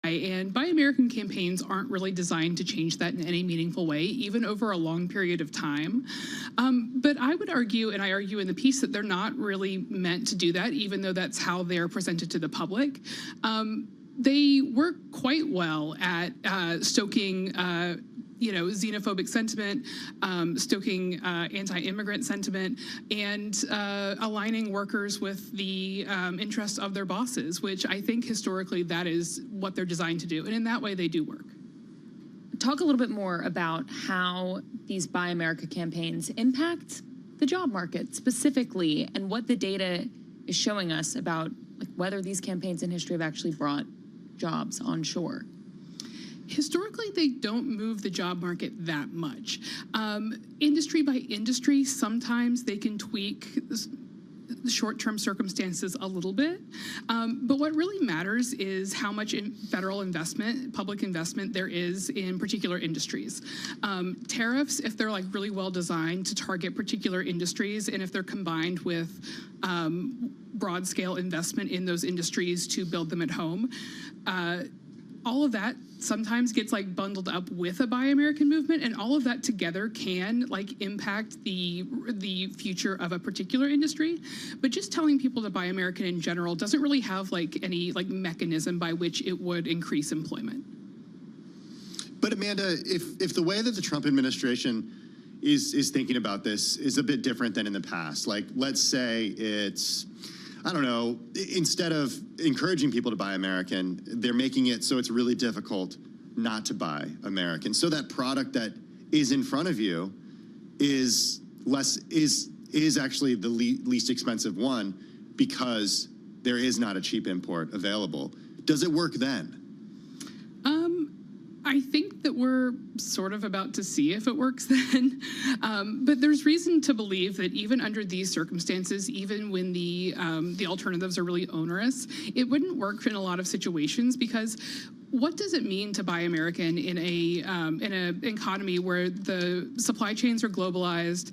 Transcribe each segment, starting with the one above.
And Buy American campaigns aren't really designed to change that in any meaningful way, even over a long period of time. But I would argue, and I argue in the piece, that they're not really meant to do that, even though that's how they're presented to the public. They work quite well at stoking xenophobic sentiment, stoking anti-immigrant sentiment, and aligning workers with the interests of their bosses, which I think historically that is what they're designed to do. And in that way, they do work. Talk a little bit more about how these Buy America campaigns impact the job market specifically, and what the data is showing us about whether these campaigns in history have actually brought jobs onshore. Historically, they don't move the job market that much. Industry by industry, sometimes they can tweak the short-term circumstances a little bit. But what really matters is how much federal investment, public investment there is in particular industries. Tariffs, if they're really well designed to target particular industries, and if they're combined with broad-scale investment in those industries to build them at home, all of that sometimes gets bundled up with a Buy American movement, and all of that together can impact the future of a particular industry. But just telling people to Buy American in general doesn't really have any mechanism by which it would increase employment. But Amanda, if the way that the Trump administration is thinking about this is a bit different than in the past, let's say it's, I don't know, instead of encouraging people to buy American, they're making it so it's really difficult not to buy American. So that product that is in front of you is actually the least expensive one because there is not a cheap import available. Does it work then? I think that we're sort of about to see if it works then. But there's reason to believe that even under these circumstances, even when the alternatives are really onerous, it wouldn't work in a lot of situations, because what does it mean to buy American in an economy where the supply chains are globalized,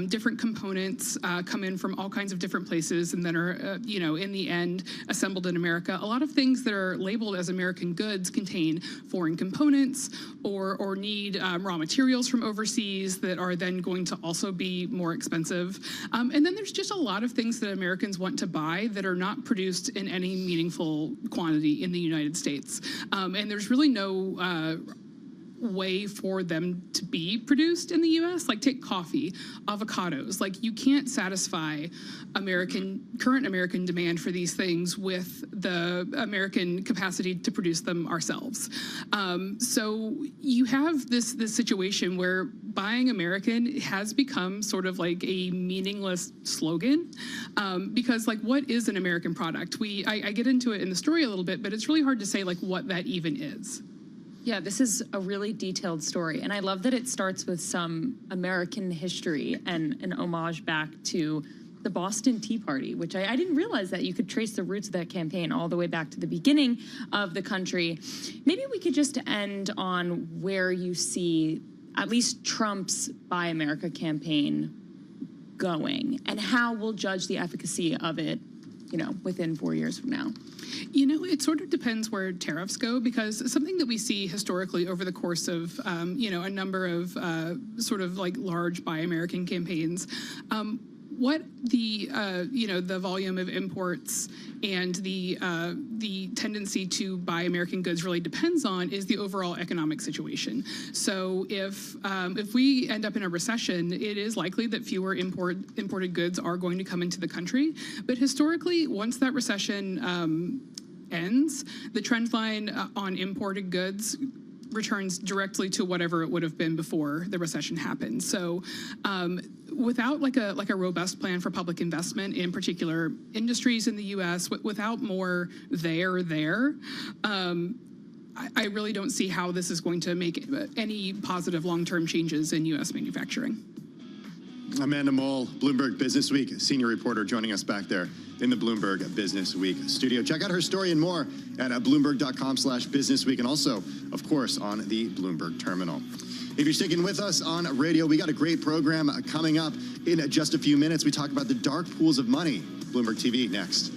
different components come in from all kinds of different places, and then are, in the end, assembled in America? A lot of things that are labeled as American goods contain foreign components or need raw materials from overseas that are then going to also be more expensive. And then there's just a lot of things that Americans want to buy that are not produced in any meaningful quantity in the United States. And there's really no way for them to be produced in the U.S. Take coffee, avocados. You can't satisfy current American demand for these things with the American capacity to produce them ourselves. So you have this situation where buying American has become sort of a meaningless slogan, because what is an American product? I get into it in the story a little bit, but it's really hard to say what that even is. Yeah, this is a really detailed story, and I love that it starts with some American history and an homage back to the Boston Tea Party, which I didn't realize that you could trace the roots of that campaign all the way back to the beginning of the country. Maybe we could just end on where you see at least Trump's Buy America campaign going, and how we'll judge the efficacy of it, within 4 years from now. It sort of depends where tariffs go, because something that we see historically over the course of, a number of sort of large Buy American campaigns, what the the volume of imports and the tendency to buy American goods really depends on is the overall economic situation. So if we end up in a recession, it is likely that fewer imported goods are going to come into the country. But historically, once that recession ends, the trend line on imported goods returns directly to whatever it would have been before the recession happened. So without a robust plan for public investment in particular industries in the U.S., without more there, I really don't see how this is going to make any positive long-term changes in U.S. manufacturing. Amanda Mole, Bloomberg Business Week senior reporter, joining us back there in the Bloomberg Business Week studio. Check out her story and more at bloomberg.com/businessweek, and also, of course, on the Bloomberg terminal. If you're sticking with us on radio, we got a great program coming up in just a few minutes. We talk about the dark pools of money. Bloomberg TV next.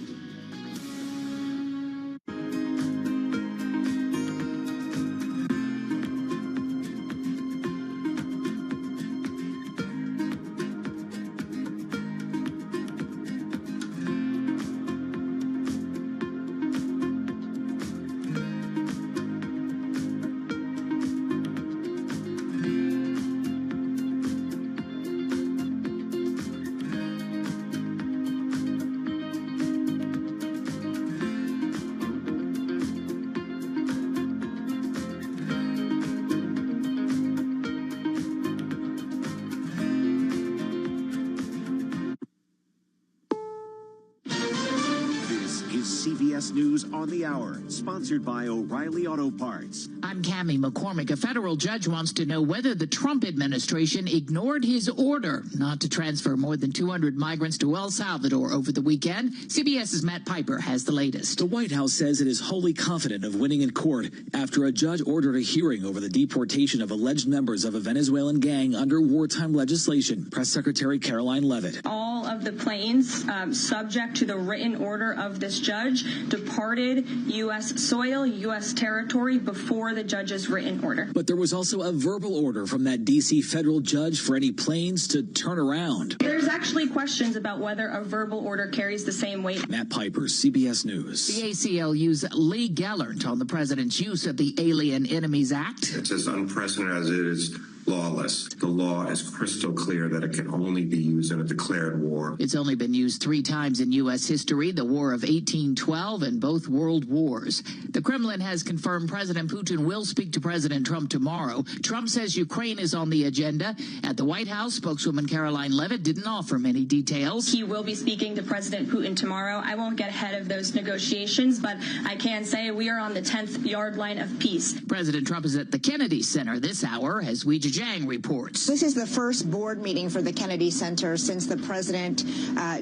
CBS News on the Hour, sponsored by O'Reilly Auto Parts. I'm Cammie McCormick. A federal judge wants to know whether the Trump administration ignored his order not to transfer more than 200 migrants to El Salvador over the weekend. CBS's Matt Piper has the latest. The White House says it is wholly confident of winning in court after a judge ordered a hearing over the deportation of alleged members of a Venezuelan gang under wartime legislation. Press Secretary Caroline Leavitt. All of the planes subject to the written order of this judge departed U.S. soil, U.S. territory before the judge's written order. But there was also a verbal order from that D.C. federal judge for any planes to turn around. There's actually questions about whether a verbal order carries the same weight. Matt Piper, CBS News. The ACLU's Lee Gellert on the president's use of the Alien Enemies Act. It's as unprecedented as it is lawless. The law is crystal clear that it can only be used in a declared war. It's only been used 3 times in U.S. history, the War of 1812 and both World Wars. The Kremlin has confirmed President Putin will speak to President Trump tomorrow. Trump says Ukraine is on the agenda. At the White House, spokeswoman Caroline Leavitt didn't offer many details. He will be speaking to President Putin tomorrow. I won't get ahead of those negotiations, but I can say we are on the 10th yard line of peace. President Trump is at the Kennedy Center this hour as Weijia Jiang reports. This is the first board meeting for the Kennedy Center since the president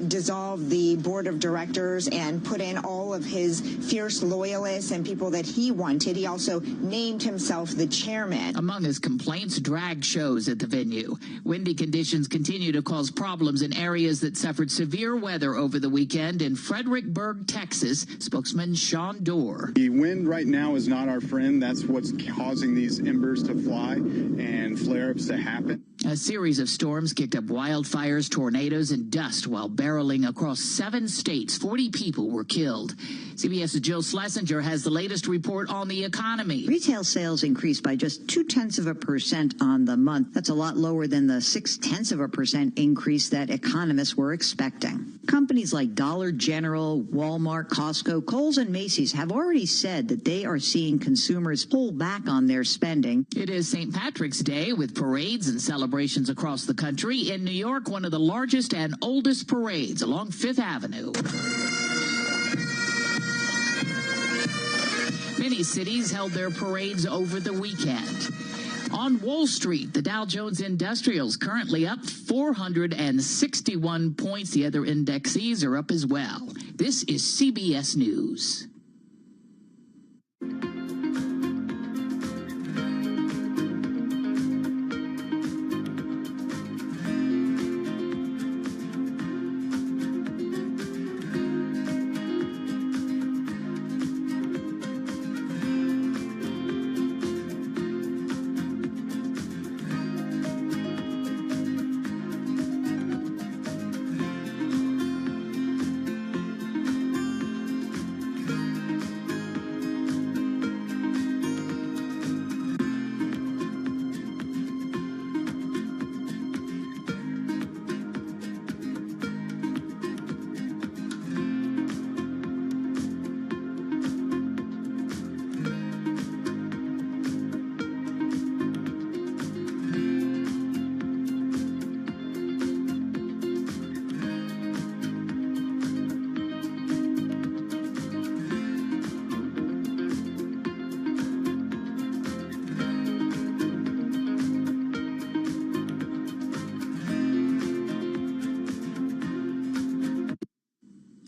dissolved the board of directors and put in all of his fierce loyalists and people that he wanted. He also named himself the chairman. Among his complaints, drag shows at the venue. Windy conditions continue to cause problems in areas that suffered severe weather over the weekend in Fredericksburg, Texas. Spokesman Sean Dorr. The wind right now is not our friend. That's what's causing these embers to fly and flare-ups to happen. A series of storms kicked up wildfires, tornadoes, and dust while barreling across 7 states. 40 people were killed. CBS's Jill Schlesinger has the latest report on the economy. Retail sales increased by just 0.2% on the month. That's a lot lower than the 0.6% increase that economists were expecting. Companies like Dollar General, Walmart, Costco, Kohl's, and Macy's have already said that they are seeing consumers pull back on their spending. It is St. Patrick's Day with parades and celebrations across the country. In New York, one of the largest and oldest parades along Fifth Avenue. Many cities held their parades over the weekend. On Wall Street, the Dow Jones Industrials currently up 461 points. The other indexes are up as well. This is CBS News.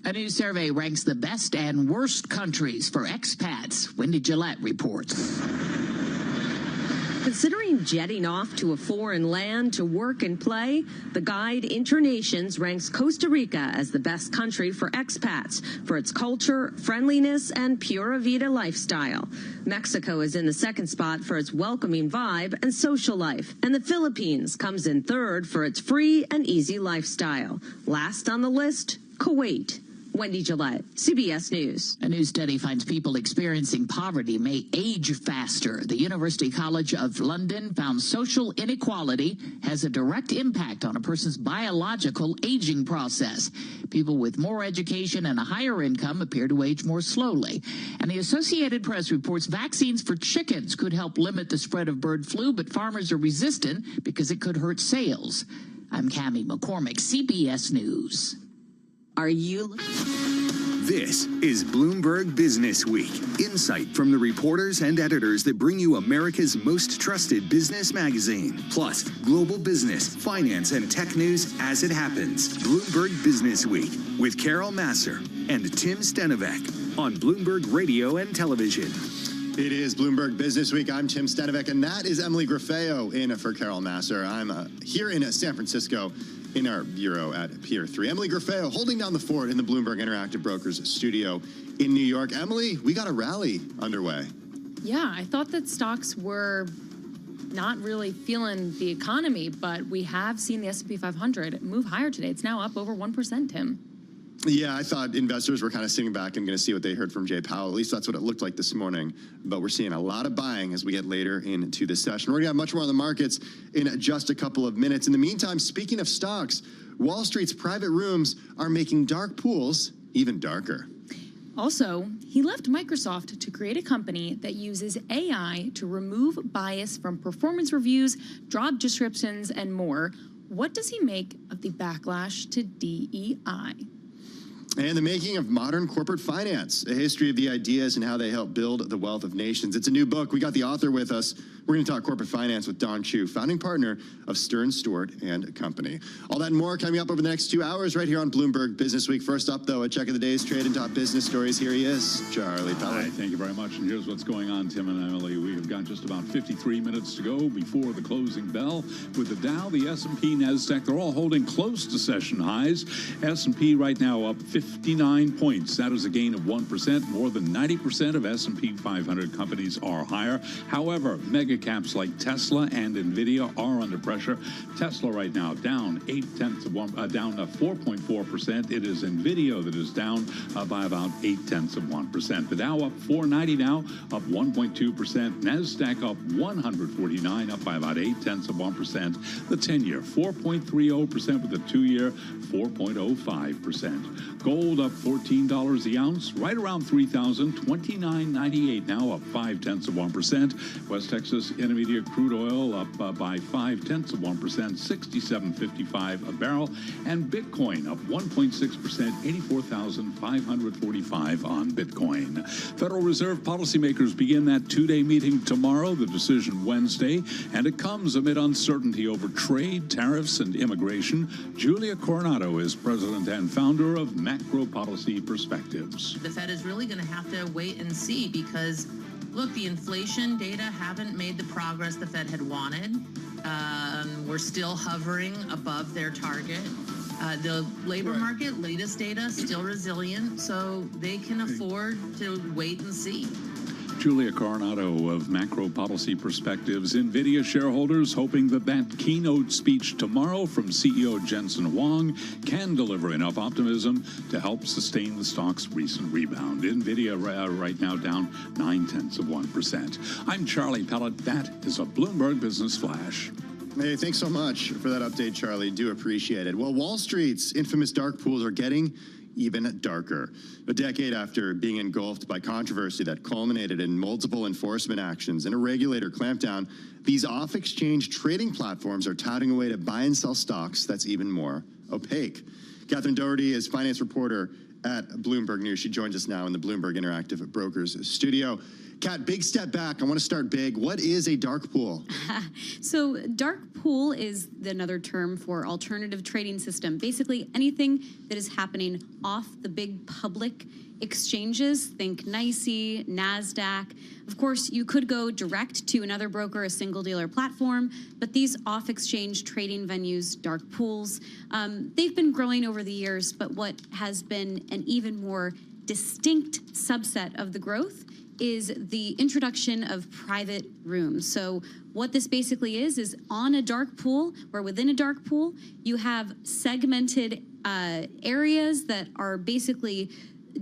A new survey ranks the best and worst countries for expats. Wendy Gillette reports. Considering jetting off to a foreign land to work and play, the guide Internations ranks Costa Rica as the best country for expats for its culture, friendliness, and pura vida lifestyle. Mexico is in the second spot for its welcoming vibe and social life, and the Philippines comes in third for its free and easy lifestyle. Last on the list, Kuwait. Wendy Gillette, CBS News. A new study finds people experiencing poverty may age faster. The University College of London found social inequality has a direct impact on a person's biological aging process. People with more education and a higher income appear to age more slowly. And the Associated Press reports vaccines for chickens could help limit the spread of bird flu, but farmers are resistant because it could hurt sales. I'm Cammie McCormick, CBS News. Are you... This is Bloomberg Business Week. Insight from the reporters and editors that bring you America's most trusted business magazine. Plus, global business, finance, and tech news as it happens. Bloomberg Business Week with Carol Massar and Tim Stenovec on Bloomberg Radio and Television. It is Bloomberg Business Week. I'm Tim Stenovec, and that is Emily Graffeo in for Carol Massar. I'm here in San Francisco in our bureau at Pier 3. Emily Graffeo holding down the fort in the Bloomberg Interactive Brokers studio in New York. Emily, we got a rally underway. Yeah, I thought that stocks were not really feeling the economy, but we have seen the S&P 500 move higher today. It's now up over 1%, Tim. Yeah, I thought investors were kind of sitting back and going to see what they heard from Jay Powell. At least that's what it looked like this morning. But we're seeing a lot of buying as we get later into the session. We're going to have much more on the markets in just a couple of minutes. In the meantime, speaking of stocks, Wall Street's private rooms are making dark pools even darker. Also, he left Microsoft to create a company that uses AI to remove bias from performance reviews, job descriptions, and more. What does he make of the backlash to DEI? And the making of modern corporate finance, a history of the ideas and how they help build the wealth of nations. It's a new book. We got the author with us. We're going to talk corporate finance with Don Chu, founding partner of Stern Stewart and Company. All that and more coming up over the next 2 hours right here on Bloomberg Business Week. First up, though, a check of the day's trade and top business stories. Here he is, Charlie Pellet. Hi, thank you very much. And here's what's going on, Tim and Emily. We have got just about 53 minutes to go before the closing bell. With the Dow, the S&P, NASDAQ, they're all holding close to session highs. S&P right now up 59 points. That is a gain of 1%. More than 90% of S&P 500 companies are higher. However, mega caps like Tesla and Nvidia are under pressure. Tesla right now down 4.4%. It is Nvidia that is down by about 0.8%. The Dow up 490 now, up 1.2%. NASDAQ up 149, up by about 0.8%. The 10-year 4.30% with the 2-year 4.05%. Gold up $14 the ounce, right around $3,029.98 now, up 0.5%. West Texas Intermediate crude oil up by 0.5%, $67.55 a barrel, and Bitcoin up 1.6%, 84,545 on Bitcoin. Federal Reserve policymakers begin that two-day meeting tomorrow, the decision Wednesday, and it comes amid uncertainty over trade, tariffs, and immigration. Julia Coronado is president and founder of Macro Policy Perspectives. The Fed is really going to have to wait and see because, look, the inflation data haven't made the progress the Fed had wanted. We're still hovering above their target. The labor market, latest data, still resilient, so they can afford to wait and see. Julia Coronado of Macro Policy Perspectives. NVIDIA shareholders hoping that keynote speech tomorrow from CEO Jensen Huang can deliver enough optimism to help sustain the stock's recent rebound. NVIDIA right now down 0.9%. I'm Charlie Pellet. That is a Bloomberg Business Flash. Hey, thanks so much for that update, Charlie. Do appreciate it. Well, Wall Street's infamous dark pools are getting even darker. A decade after being engulfed by controversy that culminated in multiple enforcement actions and a regulator clampdown, these off-exchange trading platforms are touting a way to buy and sell stocks that's even more opaque. Catherine Doherty is finance reporter at Bloomberg News. She joins us now in the Bloomberg Interactive Brokers studio. Kat, big step back. I want to start big. What is a dark pool? So dark pool is another term for alternative trading system. Basically anything that is happening off the big public exchanges, think NYSE, NASDAQ. Of course, you could go direct to another broker, a single dealer platform, but these off-exchange trading venues, dark pools, they've been growing over the years, but what has been an even more distinct subset of the growth is the introduction of private rooms. So what this basically is on a dark pool, or within a dark pool, you have segmented areas that are basically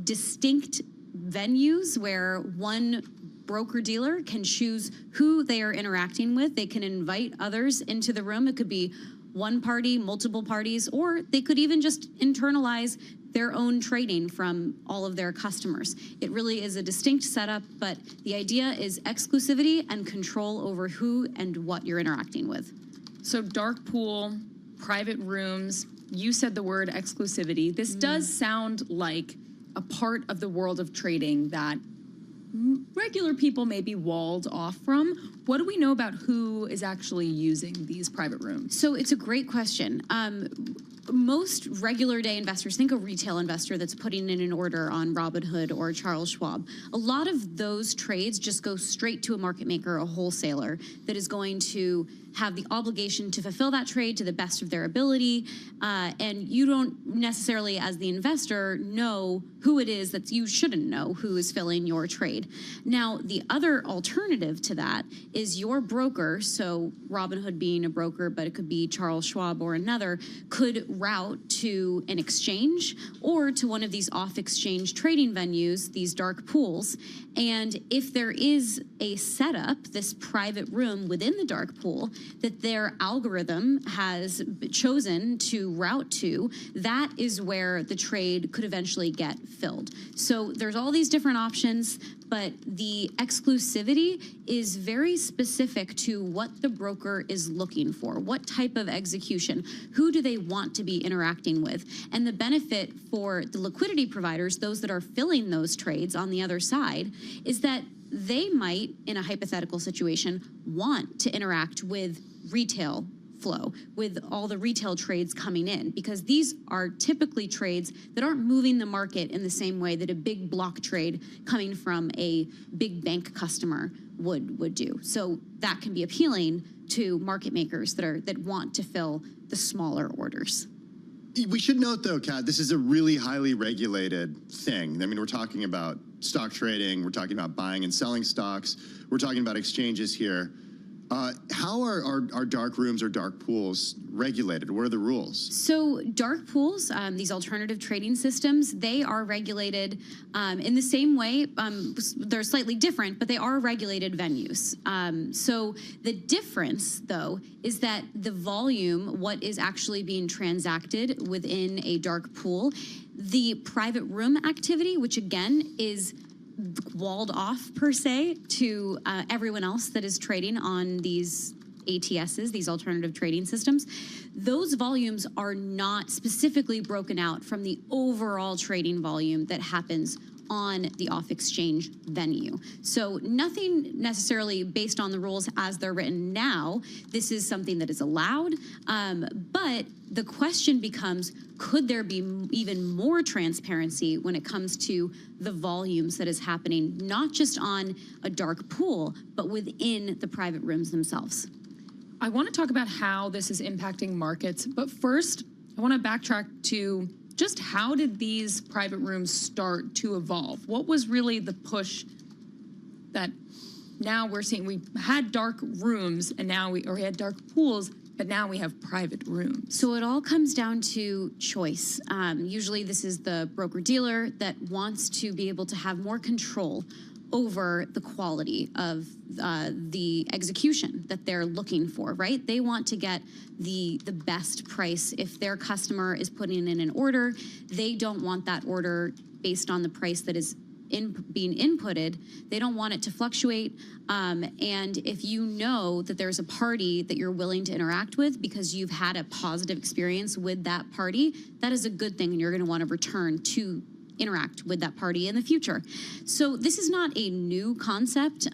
distinct venues where one broker-dealer can choose who they are interacting with. They can invite others into the room. It could be one party, multiple parties, or they could even just internalize their own trading from all of their customers. It really is a distinct setup, but the idea is exclusivity and control over who and what you're interacting with. So dark pool, private rooms, you said the word exclusivity. This does sound like a part of the world of trading that regular people may be walled off from. What do we know about who is actually using these private rooms? So it's a great question. Most regular day investors, think a retail investor that's putting in an order on Robinhood or Charles Schwab. A lot of those trades just go straight to a market maker, a wholesaler that is going to have the obligation to fulfill that trade to the best of their ability. And you don't necessarily, as the investor, know who it is that you shouldn't know who is filling your trade. Now, the other alternative to that is your broker, so Robinhood being a broker, but it could be Charles Schwab or another, could route to an exchange or to one of these off-exchange trading venues, these dark pools. And if there is a setup, this private room within the dark pool, that their algorithm has chosen to route to, that is where the trade could eventually get filled. So there's all these different options, but the exclusivity is very specific to what the broker is looking for, what type of execution, who do they want to be interacting with. And the benefit for the liquidity providers, those that are filling those trades on the other side, is that they might, in a hypothetical situation, want to interact with retail flow, with all the retail trades coming in, because these are typically trades that aren't moving the market in the same way that a big block trade coming from a big bank customer would do. So that can be appealing to market makers that want to fill the smaller orders. We should note, though, Kat, this is a really highly regulated thing. I mean, we're talking about stock trading. We're talking about buying and selling stocks. We're talking about exchanges here. How are dark rooms or dark pools regulated? What are the rules? So dark pools, these alternative trading systems, they are regulated in the same way. They're slightly different, but they are regulated venues. So the difference, though, is that the volume, what is actually being transacted within a dark pool, the private room activity, which again is walled off per se to everyone else that is trading on these ATSs, these alternative trading systems, those volumes are not specifically broken out from the overall trading volume that happens on the off-exchange venue. So nothing necessarily based on the rules as they're written now. This is something that is allowed, but the question becomes, could there be even more transparency when it comes to the volumes that is happening, not just on a dark pool, but within the private rooms themselves? I want to talk about how this is impacting markets, but first, I want to backtrack to just how did these private rooms start to evolve? What was really the push that now we're seeing? We had dark rooms and now we had dark pools, but now we have private rooms. So it all comes down to choice. Usually this is the broker-dealer that wants to be able to have more control over the quality of the execution that they're looking for, right? They want to get the best price. If their customer is putting in an order, they don't want that order based on the price that is being inputted. They don't want it to fluctuate. And if you know that there's a party that you're willing to interact with because you've had a positive experience with that party, that is a good thing, and you're going to want to return to interact with that party in the future. So this is not a new concept.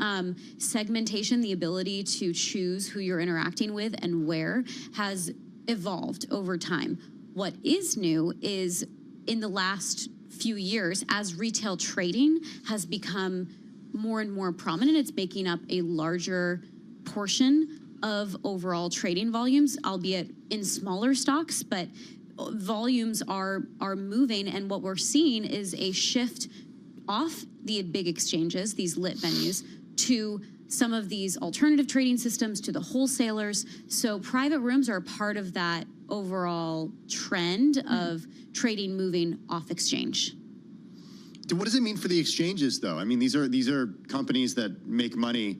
Segmentation, the ability to choose who you're interacting with and where, has evolved over time. What is new is in the last few years, as retail trading has become more and more prominent, it's making up a larger portion of overall trading volumes, albeit in smaller stocks, but volumes are moving, and what we're seeing is a shift off the big exchanges, these lit venues, to some of these alternative trading systems, to the wholesalers. So private rooms are a part of that overall trend of trading moving off exchange. What does it mean for the exchanges, though? I mean, these are companies that make money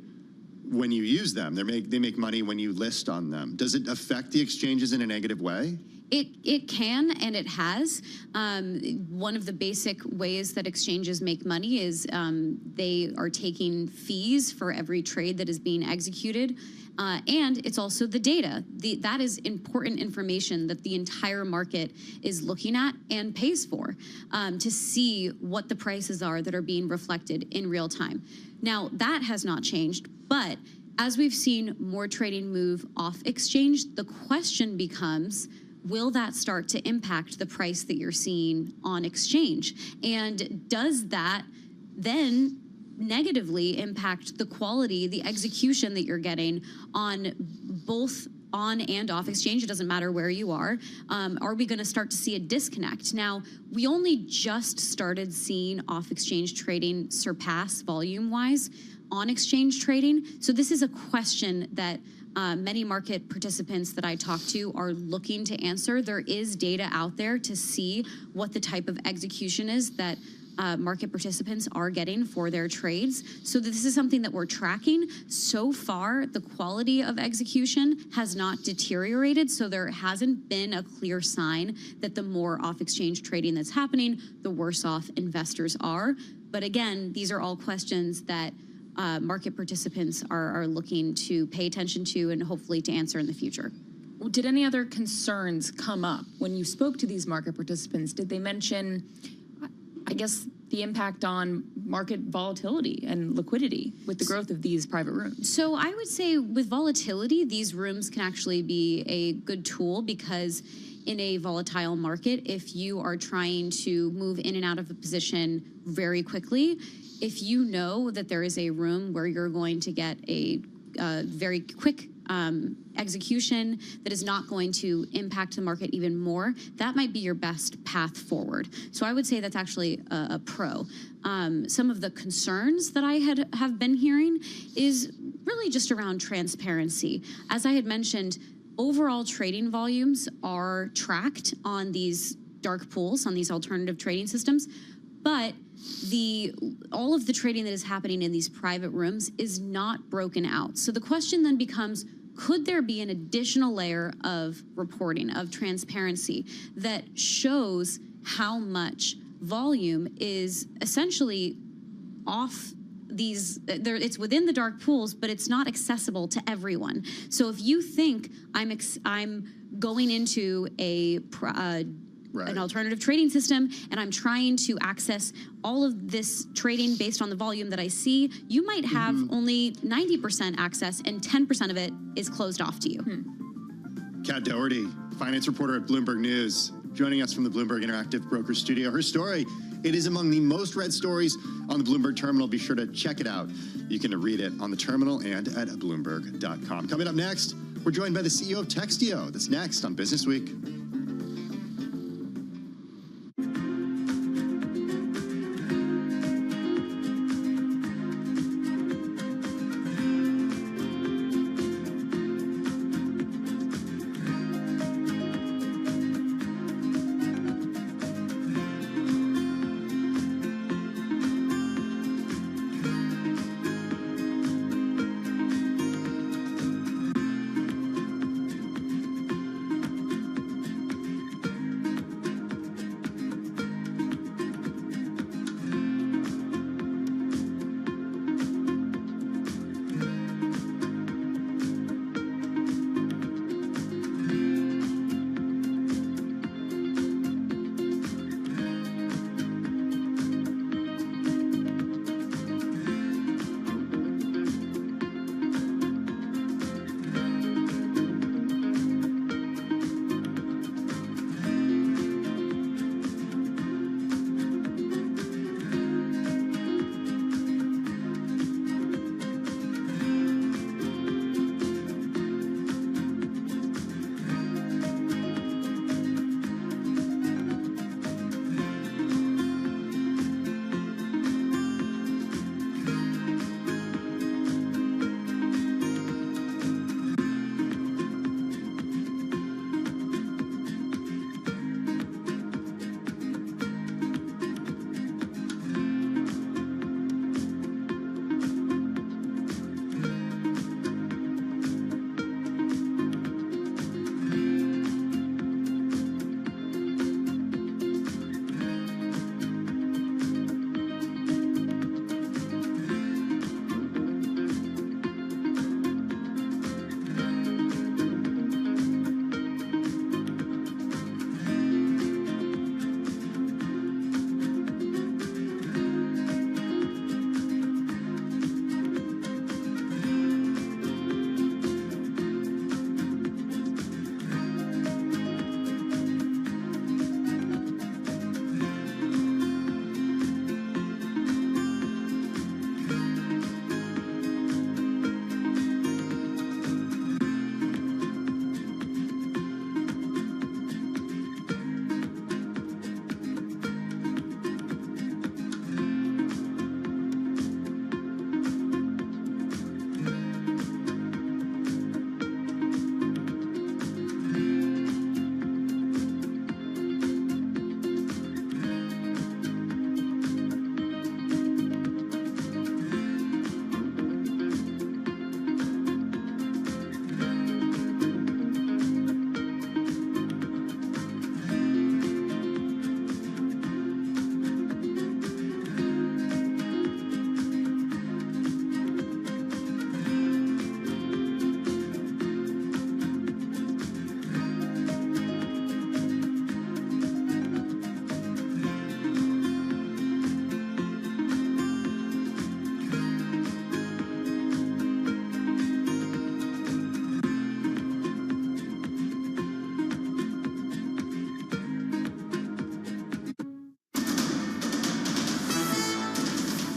when you use them. They make money when you list on them. Does it affect the exchanges in a negative way? It can, and it has. One of the basic ways that exchanges make money is they are taking fees for every trade that is being executed. And it's also the data. That is important information that the entire market is looking at and pays for to see what the prices are that are being reflected in real time. Now, that has not changed, but as we've seen more trading move off exchange, the question becomes, will that start to impact the price that you're seeing on exchange? And does that then negatively impact the quality, the execution that you're getting on both on and off exchange? It doesn't matter where you are. Are we going to start to see a disconnect? Now, we only just started seeing off exchange trading surpass volume-wise on exchange trading. So this is a question that many market participants that I talk to are looking to answer. There is data out there to see what the type of execution is that market participants are getting for their trades. So this is something that we're tracking. So far, the quality of execution has not deteriorated, so there hasn't been a clear sign that the more off-exchange trading that's happening, the worse off investors are. But again, these are all questions that market participants are looking to pay attention to and hopefully to answer in the future. Did any other concerns come up when you spoke to these market participants? Did they mention, I guess, the impact on market volatility and liquidity with the growth of these private rooms? So I would say with volatility, these rooms can actually be a good tool because in a volatile market, if you are trying to move in and out of a position very quickly, if you know that there is a room where you're going to get a very quick execution that is not going to impact the market even more, that might be your best path forward. So I would say that's actually a pro. Some of the concerns that I have been hearing is really just around transparency. As I had mentioned, overall trading volumes are tracked on these dark pools, on these alternative trading systems, but all of the trading that is happening in these private rooms is not broken out. So the question then becomes, could there be an additional layer of reporting, of transparency that shows how much volume is essentially off these, it's within the dark pools, but it's not accessible to everyone. So if you think I'm going into an alternative trading system and I'm trying to access all of this trading based on the volume that I see, you might have only 90% access and 10% of it is closed off to you. Kat Doherty, finance reporter at Bloomberg News, joining us from the Bloomberg Interactive Broker Studio. Her story, it is among the most read stories on the Bloomberg terminal. Be sure to check it out. You can read it on the terminal and at Bloomberg.com. Coming up next, we're joined by the CEO of Textio. That's next on Business Week.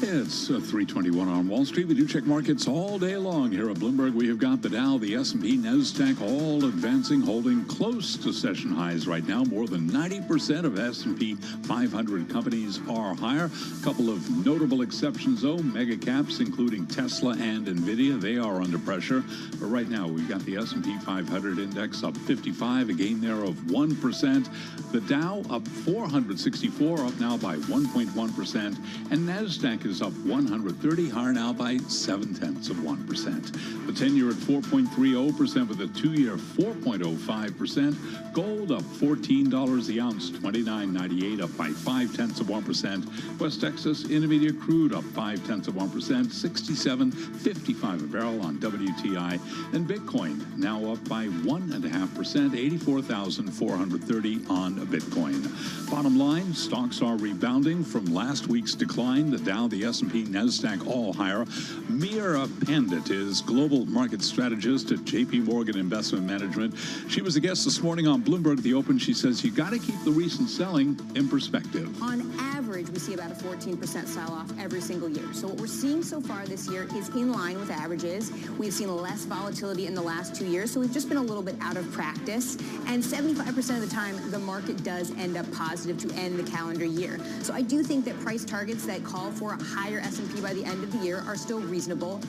It's 3:21 on Wall Street. We do check markets all day long here at Bloomberg. We have got the Dow, the S&P, NASDAQ all advancing, holding close to session highs right now. More than 90% of S&P 500 companies are higher. A couple of notable exceptions, though. Mega caps, including Tesla and NVIDIA, they are under pressure. But right now, we've got the S&P 500 index up 55, a gain there of 1%. The Dow up 464, up now by 1.1%. And NASDAQ is up 130, higher now by 0.7%. The 10-year at 4.30% with a 2-year 4.05%. Gold up $14 the ounce, $29.98, up by 0.5%. West Texas Intermediate crude up 0.5%, 67.55 a barrel on WTI. And Bitcoin now up by 1.5%, 84,430 on a Bitcoin. Bottom line, stocks are rebounding from last week's decline. The Dow, the S&P, NASDAQ all higher. Mira Pandit is global market strategist at JP Morgan Investment Management. She was a guest this morning on Bloomberg The Open. She says you got to keep the recent selling in perspective. On average, we see about a 14% sell-off every single year. So what we're seeing so far this year is in line with averages. We've seen less volatility in the last 2 years, so we've just been a little bit out of practice. And 75% of the time, the market does end up positive to end the calendar year. So I do think that price targets that call for a higher S&P by the end of the year are still reasonable.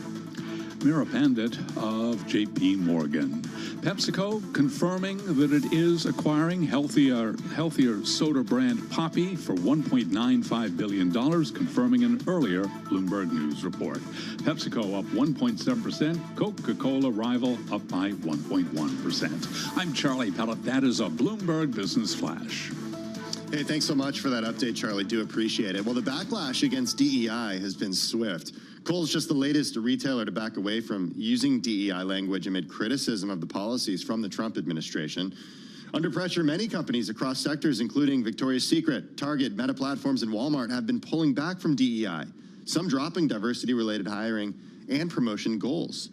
Mira Pandit of JP Morgan. PepsiCo confirming that it is acquiring healthier soda brand Poppi for $1.95 billion, confirming an earlier Bloomberg News report. PepsiCo up 1.7%, Coca-Cola rival up by 1.1%. I'm Charlie Pellet. That is a Bloomberg Business Flash. Hey, thanks so much for that update, Charlie. Do appreciate it. Well, the backlash against DEI has been swift. Kohl's just the latest retailer to back away from using DEI language amid criticism of the policies from the Trump administration. Under pressure, many companies across sectors, including Victoria's Secret, Target, Meta Platforms, and Walmart, have been pulling back from DEI, some dropping diversity-related hiring and promotion goals.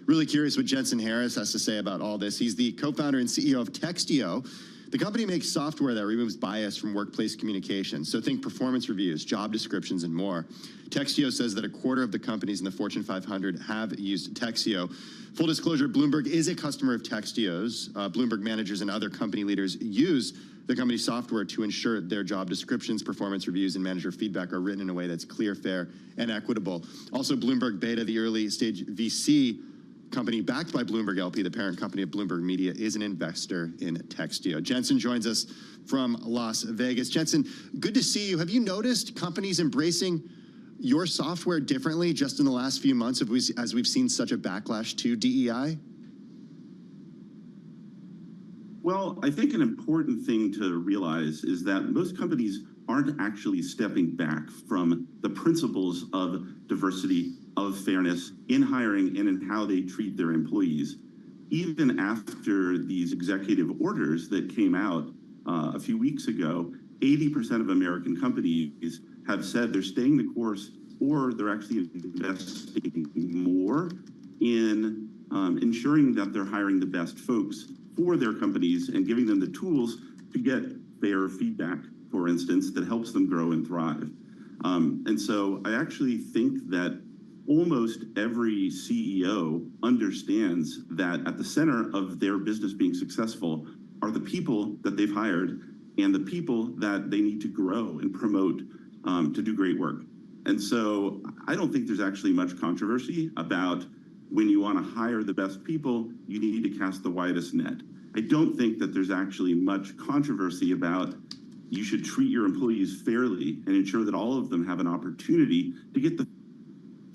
Really curious what Jensen Harris has to say about all this. He's the co-founder and CEO of Textio. The company makes software that removes bias from workplace communication. So think performance reviews, job descriptions, and more. Textio says that a quarter of the companies in the Fortune 500 have used Textio. Full disclosure, Bloomberg is a customer of Textio's. Bloomberg managers and other company leaders use the company's software to ensure their job descriptions, performance reviews, and manager feedback are written in a way that's clear, fair, and equitable. Also, Bloomberg Beta, the early stage VC company backed by Bloomberg LP, the parent company of Bloomberg Media, is an investor in Textio. Jensen joins us from Las Vegas. Jensen, good to see you. Have you noticed companies embracing your software differently just in the last few months as we've seen such a backlash to DEI? Well, I think an important thing to realize is that most companies aren't actually stepping back from the principles of diversity, of fairness in hiring and in how they treat their employees. Even after these executive orders that came out a few weeks ago, 80% of American companies have said they're staying the course or they're actually investing more in ensuring that they're hiring the best folks for their companies and giving them the tools to get fair feedback, for instance, that helps them grow and thrive. And so I actually think that almost every CEO understands that at the center of their business being successful are the people that they've hired and the people that they need to grow and promote to do great work. And so I don't think there's actually much controversy about when you want to hire the best people, you need to cast the widest net. I don't think that there's actually much controversy about you should treat your employees fairly and ensure that all of them have an opportunity to get the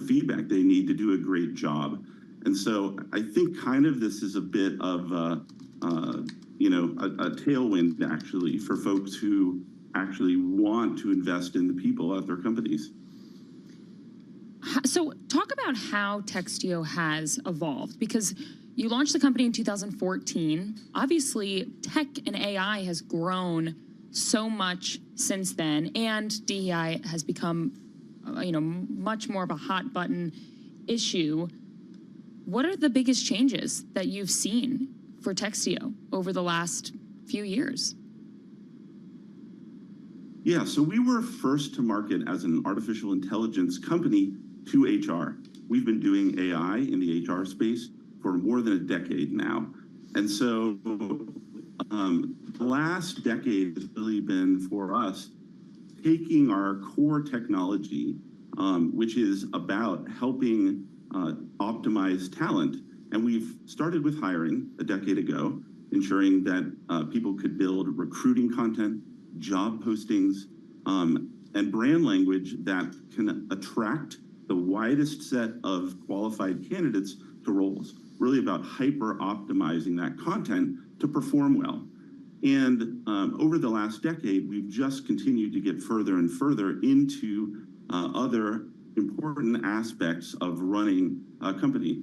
feedback they need to do a great job. And so I think kind of this is a bit of a tailwind actually for folks who actually want to invest in the people at their companies. So talk about how Textio has evolved, because you launched the company in 2014. Obviously, tech and AI has grown so much since then, and DEI has become much more of a hot button issue. What are the biggest changes that you've seen for Textio over the last few years? Yeah, so we were first to market as an artificial intelligence company to HR. We've been doing AI in the HR space for more than a decade now. And so the last decade has really been for us taking our core technology, which is about helping optimize talent. And we've started with hiring a decade ago, ensuring that people could build recruiting content, job postings, and brand language that can attract the widest set of qualified candidates to roles, really about hyper optimizing that content to perform well. And over the last decade, we've just continued to get further and further into other important aspects of running a company.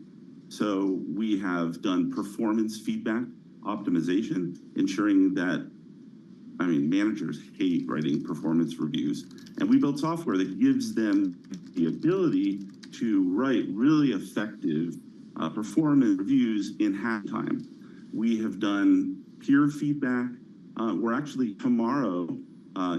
So we have done performance feedback optimization, ensuring that, managers hate writing performance reviews. And we built software that gives them the ability to write really effective performance reviews in half time. We have done peer feedback. We're actually tomorrow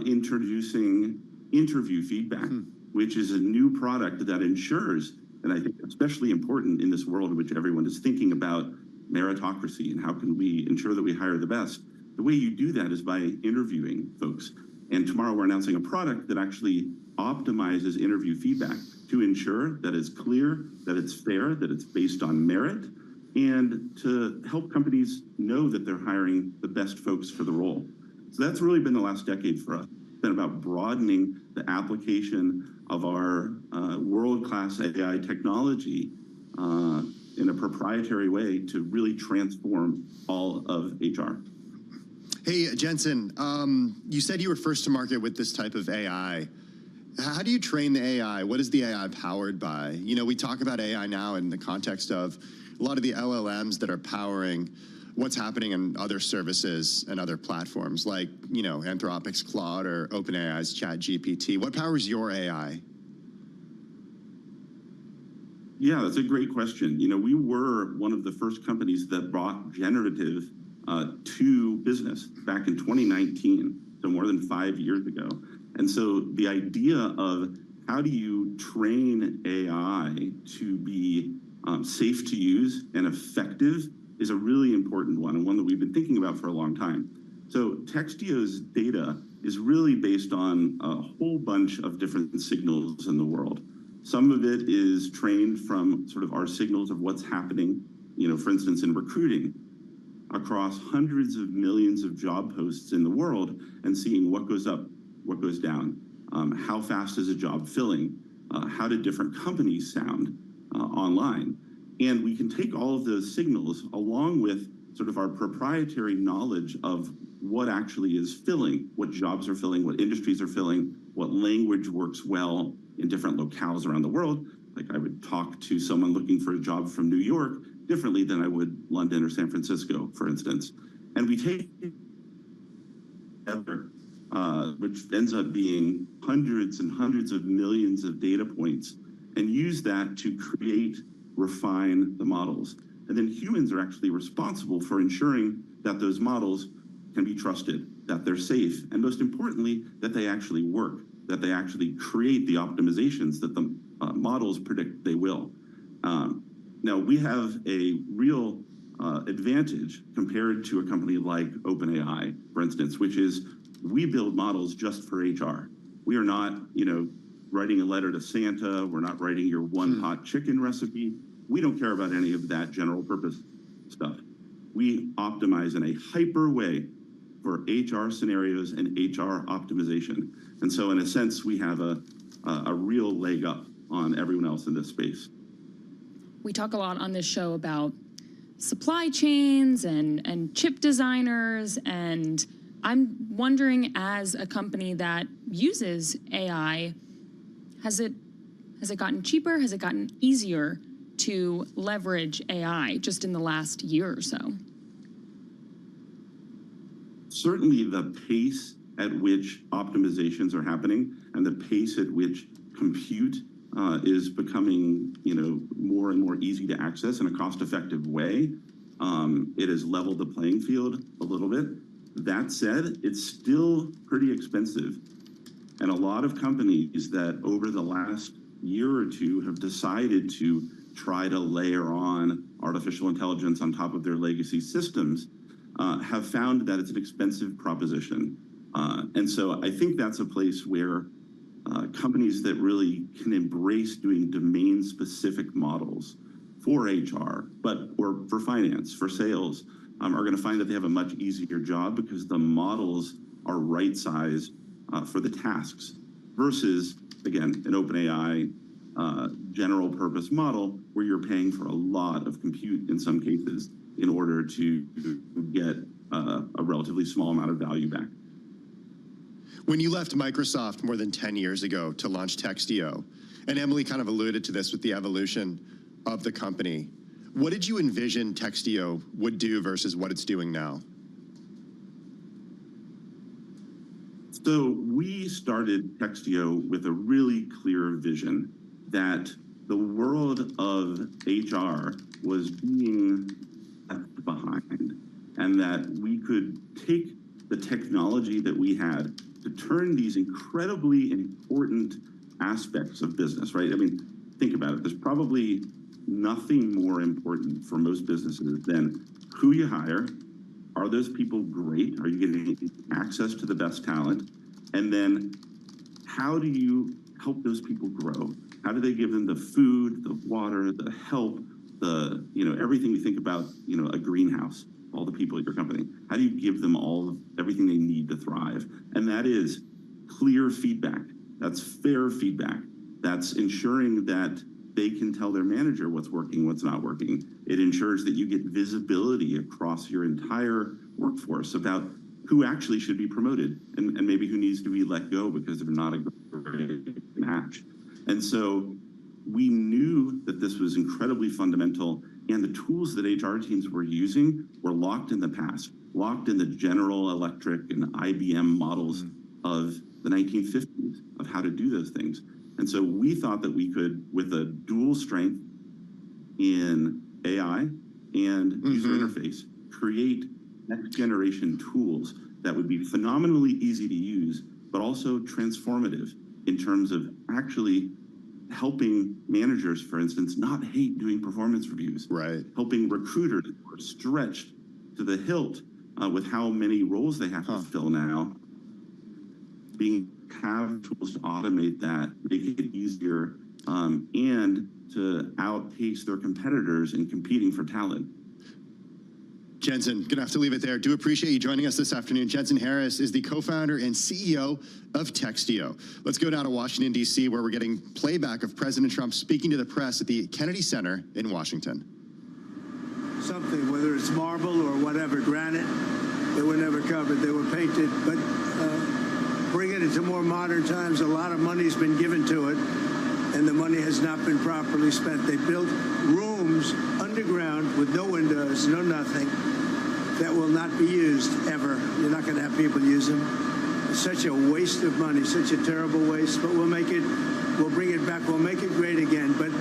introducing interview feedback, which is a new product that ensures, and I think especially important in this world in which everyone is thinking about meritocracy and how can we ensure that we hire the best. The way you do that is by interviewing folks. And tomorrow we're announcing a product that actually optimizes interview feedback to ensure that it's clear, that it's fair, that it's based on merit, and to help companies know that they're hiring the best folks for the role. So that's really been the last decade for us. It's been about broadening the application of our world-class AI technology in a proprietary way to really transform all of HR. Hey, Jensen, you said you were first to market with this type of AI. How do you train the AI? What is the AI powered by? You know, we talk about AI now in the context of a lot of the LLMs that are powering what's happening in other services and other platforms like, you know, Anthropic's Claude or OpenAI's ChatGPT. What powers your AI? Yeah, that's a great question. You know, we were one of the first companies that brought generative to business back in 2019, so more than 5 years ago. And so the idea of how do you train AI to be safe to use and effective is a really important one, and one that we've been thinking about for a long time. So Textio's data is really based on a whole bunch of different signals in the world. Some of it is trained from sort of our signals of what's happening, you know, for instance, in recruiting across hundreds of millions of job posts in the world and seeing what goes up, what goes down, how fast is a job filling, how do different companies sound online. And we can take all of those signals along with sort of our proprietary knowledge of what actually is filling, what jobs are filling, what industries are filling, what language works well in different locales around the world. Like I would talk to someone looking for a job from New York differently than I would London or San Francisco, for instance. And we take together, which ends up being hundreds and hundreds of millions of data points, and use that to create, refine the models. And then humans are actually responsible for ensuring that those models can be trusted, that they're safe, and most importantly, that they actually work, that they actually create the optimizations that the models predict they will. Now, we have a real advantage compared to a company like OpenAI, for instance, which is we build models just for HR. We are not, you know, writing a letter to Santa. We're not writing your one-pot chicken recipe. We don't care about any of that general purpose stuff. We optimize in a hyper way for HR scenarios and HR optimization. And so in a sense, we have a real leg up on everyone else in this space. We talk a lot on this show about supply chains and chip designers, and I'm wondering, as a company that uses AI, has it gotten cheaper? Has it gotten easier to leverage AI just in the last year or so? Certainly the pace at which optimizations are happening and the pace at which compute is becoming, you know, more and more easy to access in a cost-effective way. It has leveled the playing field a little bit. That said, it's still pretty expensive. And a lot of companies that over the last year or two have decided to try to layer on artificial intelligence on top of their legacy systems have found that it's an expensive proposition. And so I think that's a place where companies that really can embrace doing domain-specific models for HR, or for finance, for sales, are going to find that they have a much easier job because the models are right-sized for the tasks versus, again, an OpenAI general purpose model where you're paying for a lot of compute in some cases in order to get a relatively small amount of value back. When you left Microsoft more than 10 years ago to launch Textio, and Emily kind of alluded to this with the evolution of the company, what did you envision Textio would do versus what it's doing now? So we started Textio with a really clear vision that the world of HR was being left behind, and that we could take the technology that we had to turn these incredibly important aspects of business, right? I mean, think about it. There's probably nothing more important for most businesses than who you hire. Are those people great? Are you getting access to the best talent? And then how do you help those people grow? How do they give them the food, the water, the help, the, everything we think about, a greenhouse, all the people at your company? How do you give them everything they need to thrive? And that is clear feedback. That's fair feedback. That's ensuring that they can tell their manager what's working, what's not working. It ensures that you get visibility across your entire workforce about who actually should be promoted and maybe who needs to be let go because they're not a great match. And so we knew that this was incredibly fundamental, and the tools that HR teams were using were locked in the past, locked in the General Electric and IBM models of the 1950s of how to do those things. And so we thought that we could, with a dual strength in AI and user interface, create next generation tools that would be phenomenally easy to use, but also transformative in terms of actually helping managers, for instance, not hate doing performance reviews. Right. Helping recruiters who are stretched to the hilt with how many roles they have to fill now, have tools to automate that, make it easier, and to outpace their competitors in competing for talent. Jensen, gonna have to leave it there. Do appreciate you joining us this afternoon. Jensen Harris is the co-founder and CEO of Textio. Let's go down to Washington, D.C., where we're getting playback of President Trump speaking to the press at the Kennedy Center in Washington. Something, whether it's marble or whatever, granite, they were never covered. They were painted, but bringing it to more modern times, a lot of money's been given to it, and the money has not been properly spent. They built rooms underground with no windows, no nothing, that will not be used ever. You're not going to have people use them. It's such a waste of money, such a terrible waste, but we'll bring it back, we'll make it great again. But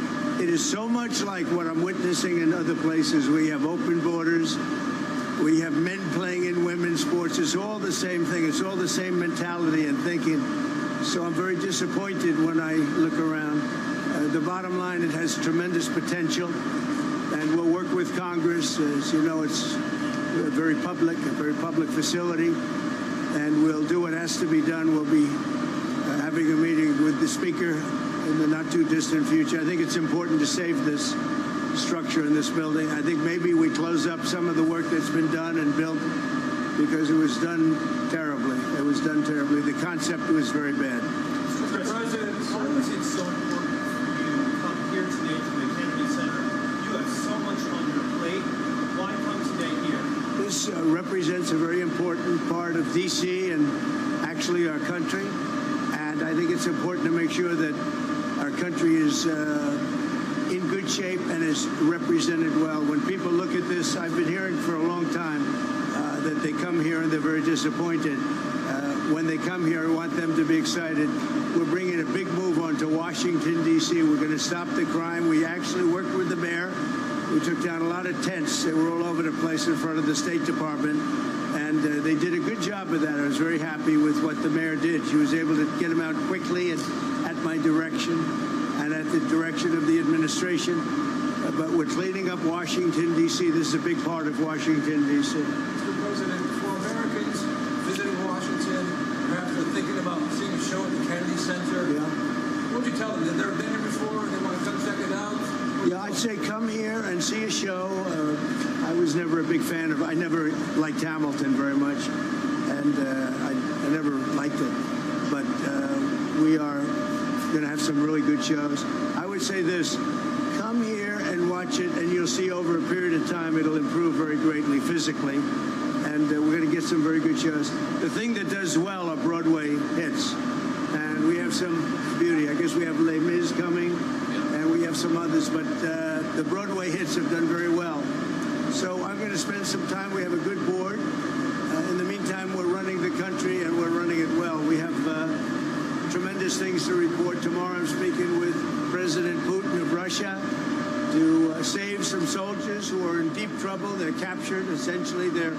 it is so much like what I'm witnessing in other places. We have open borders. We have men playing in women's sports. It's all the same thing. It's all the same mentality and thinking. So I'm very disappointed when I look around. The bottom line, it has tremendous potential, and we'll work with Congress. As you know, it's a very public facility, and we'll do what has to be done. We'll be having a meeting with the Speaker in the not-too-distant future. I think it's important to save this structure in this building. I think maybe we close up some of the work that's been done and built because it was done terribly. It was done terribly. The concept was very bad. Mr. President, why was it so important for you to come here today to the Kennedy Center? You have so much on your plate. Why come today here? This represents a very important part of D.C. and actually our country. And I think it's important to make sure that our country is in good shape and is represented well. When people look at this, I've been hearing for a long time that they come here and they're very disappointed. When they come here, I want them to be excited. We're bringing a big move onto Washington, D.C. We're going to stop the crime. We actually worked with the mayor. We took down a lot of tents. They were all over the place in front of the State Department. And they did a good job of that. I was very happy with what the mayor did. She was able to get them out quickly and at my direction and at the direction of the administration. But we're cleaning up Washington, D.C. This is a big part of Washington, D.C. Mr. President, for Americans visiting Washington, perhaps they're thinking about seeing a show at the Kennedy Center. Yeah. What would you tell them? They've never been here before, they want to come check it out? Yeah, I'd say come here and see a show. I was never a big fan of, I never liked Hamilton very much, and I never liked it. But we are going to have some really good shows. I would say this, come here and watch it, and you'll see over a period of time it'll improve very greatly physically, and we're going to get some very good shows. The thing that does well are Broadway hits, and we have some beauty. I guess we have Les Mis coming, and we have some others, but the Broadway hits have done very well. So I'm going to spend some time. We have a good board. In the meantime, we're running the country, and we're running it well. We have tremendous things to report. Tomorrow I'm speaking with President Putin of Russia to save some soldiers who are in deep trouble. They're captured. Essentially, they're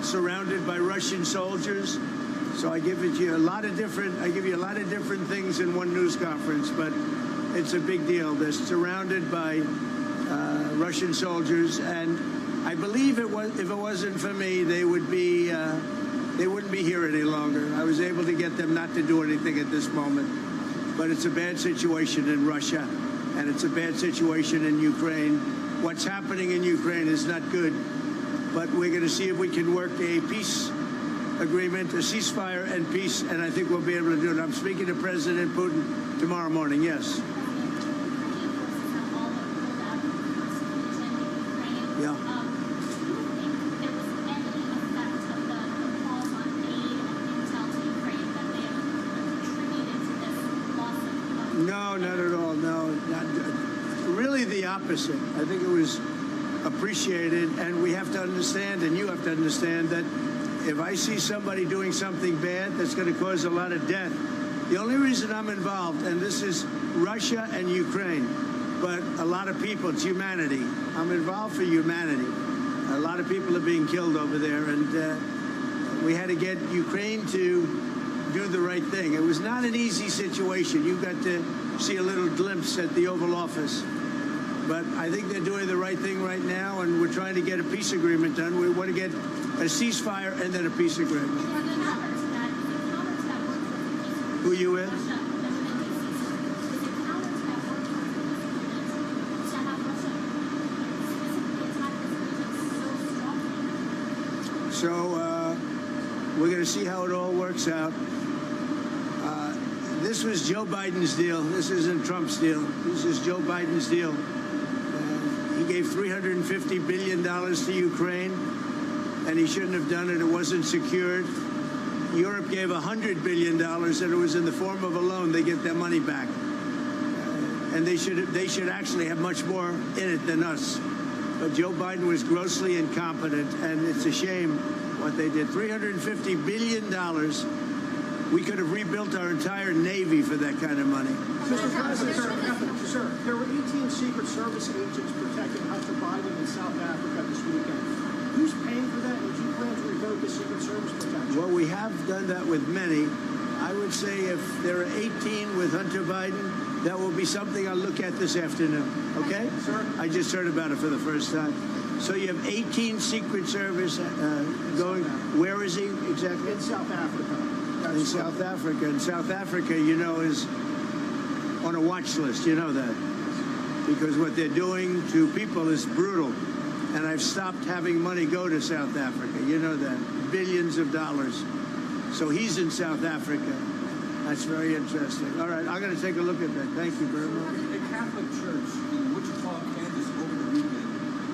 surrounded by Russian soldiers. So I give you a lot of different things in one news conference, but it's a big deal. They're surrounded by Russian soldiers, and I believe if it wasn't for me, they wouldn't be here any longer. I was able to get them not to do anything at this moment. But it's a bad situation in Russia, and it's a bad situation in Ukraine. What's happening in Ukraine is not good, but we're going to see if we can work a peace agreement, a ceasefire and peace, and I think we'll be able to do it. I'm speaking to President Putin tomorrow morning, yes. Yeah. No, not at all. No, really the opposite. I think it was appreciated, and we have to understand, and you have to understand, that if I see somebody doing something bad that's going to cause a lot of death, the only reason I'm involved, and this is Russia and Ukraine, but a lot of people, it's humanity. I'm involved for humanity. A lot of people are being killed over there, and we had to get Ukraine to do the right thing. It was not an easy situation. You got to see a little glimpse at the Oval Office. But I think they're doing the right thing right now, and we're trying to get a peace agreement done. We want to get a ceasefire and then a peace agreement. Who you with? So we're going to see how it all works out. This was Joe Biden's deal. This isn't Trump's deal. This is Joe Biden's deal. He gave $350 billion to Ukraine, and he shouldn't have done it. It wasn't secured. Europe gave $100 billion, and it was in the form of a loan. They get their money back. And they should actually have much more in it than us. But Joe Biden was grossly incompetent, and it's a shame what they did. $350 billion. We could have rebuilt our entire Navy for that kind of money. Mr. President, sir, there were 18 Secret Service agents protecting Hunter Biden in South Africa this weekend. Who's paying for that, and do you plan to revoke the Secret Service protection? Well, we have done that with many. I would say if there are 18 with Hunter Biden, that will be something I'll look at this afternoon, okay? Sir? I just heard about it for the first time. So you have 18 Secret Service going. Where is he exactly? In South Africa. In South Africa. And South Africa, you know, is on a watch list. You know that. Because what they're doing to people is brutal. And I've stopped having money go to South Africa. You know that. Billions of dollars. So he's in South Africa. That's very interesting. All right, I'm going to take a look at that. Thank you very much. A Catholic church in Wichita, Kansas over the weekend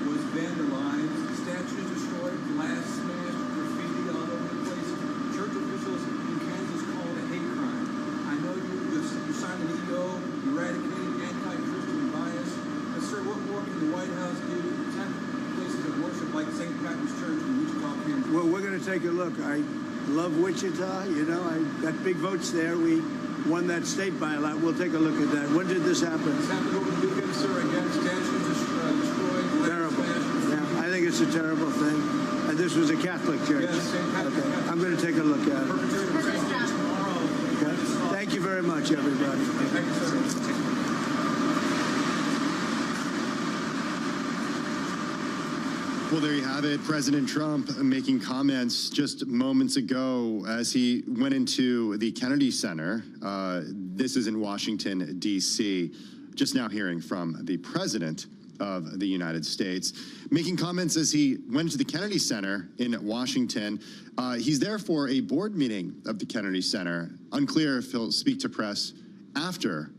was vandalized, statues destroyed, glass smashed, graffiti all over the place. Church officials in Kansas call it a hate crime. I know you signed an EO eradicating anti-Christian bias. But sir, what more can the White House do to protect places of worship like St. Patrick's Church in Wichita, Kansas? Well, we're going to take a look. I love Wichita. You know, I got big votes there. We won that state by a lot. We'll take a look at that. When did this happen? This happened over the weekend, sir. Again, statues destroyed. Terrible. Yeah, I think this a terrible thing? And this was a Catholic church. Yes, okay. I'm going to take a look at it. Okay. Thank you very much, everybody. Thank you, sir. Well, there you have it. President Trump making comments just moments ago as he went into the Kennedy Center. This is in Washington, D.C. Just now hearing from the President of the United States, making comments as he went to the Kennedy Center in Washington. He's there for a board meeting of the Kennedy Center. Unclear if he'll speak to press after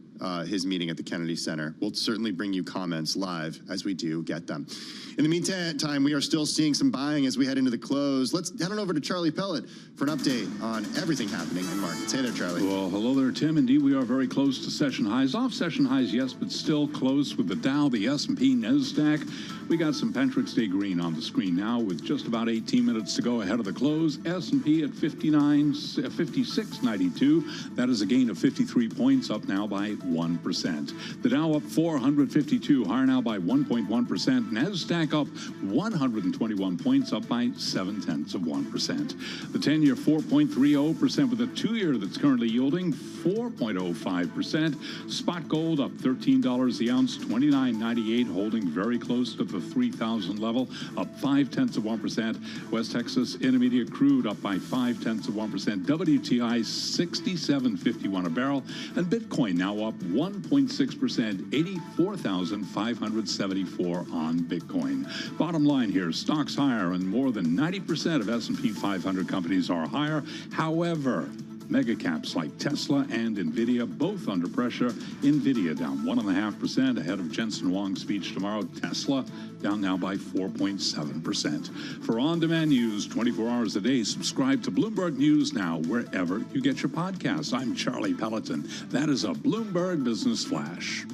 his meeting at the Kennedy Center. We'll certainly bring you comments live as we do get them. In the meantime, we are still seeing some buying as we head into the close. Let's head on over to Charlie Pellet for an update on everything happening in markets. Hey there, Charlie. Well, hello there, Tim. Indeed, we are very close to session highs. Off session highs, yes, but still close with the Dow, the S&P, NASDAQ. We got some Patrick's Day green on the screen now with just about 18 minutes to go ahead of the close. S&P at 56.92. That is a gain of 53 points, up now by 1%. The Dow up 452, higher now by 1.1%. NASDAQ up 121 points, up by 0.7%. The 10-year 4.30% with a 2-year that's currently yielding 4.05%. Spot gold up $13 the ounce, $29.98, holding very close to the 3,000 level, up 0.5%. West Texas Intermediate crude up by 0.5%. WTI 67.51 a barrel, and Bitcoin now up 1.6%, 84,574 on Bitcoin. Bottom line here, stocks higher, and more than 90% of S&P 500 companies are higher. However, mega caps like Tesla and NVIDIA both under pressure. NVIDIA down 1.5% ahead of Jensen Huang's speech tomorrow. Tesla down now by 4.7%. For on-demand news 24 hours a day, subscribe to Bloomberg News Now wherever you get your podcasts. I'm Charlie Pelleton. That is a Bloomberg Business Flash.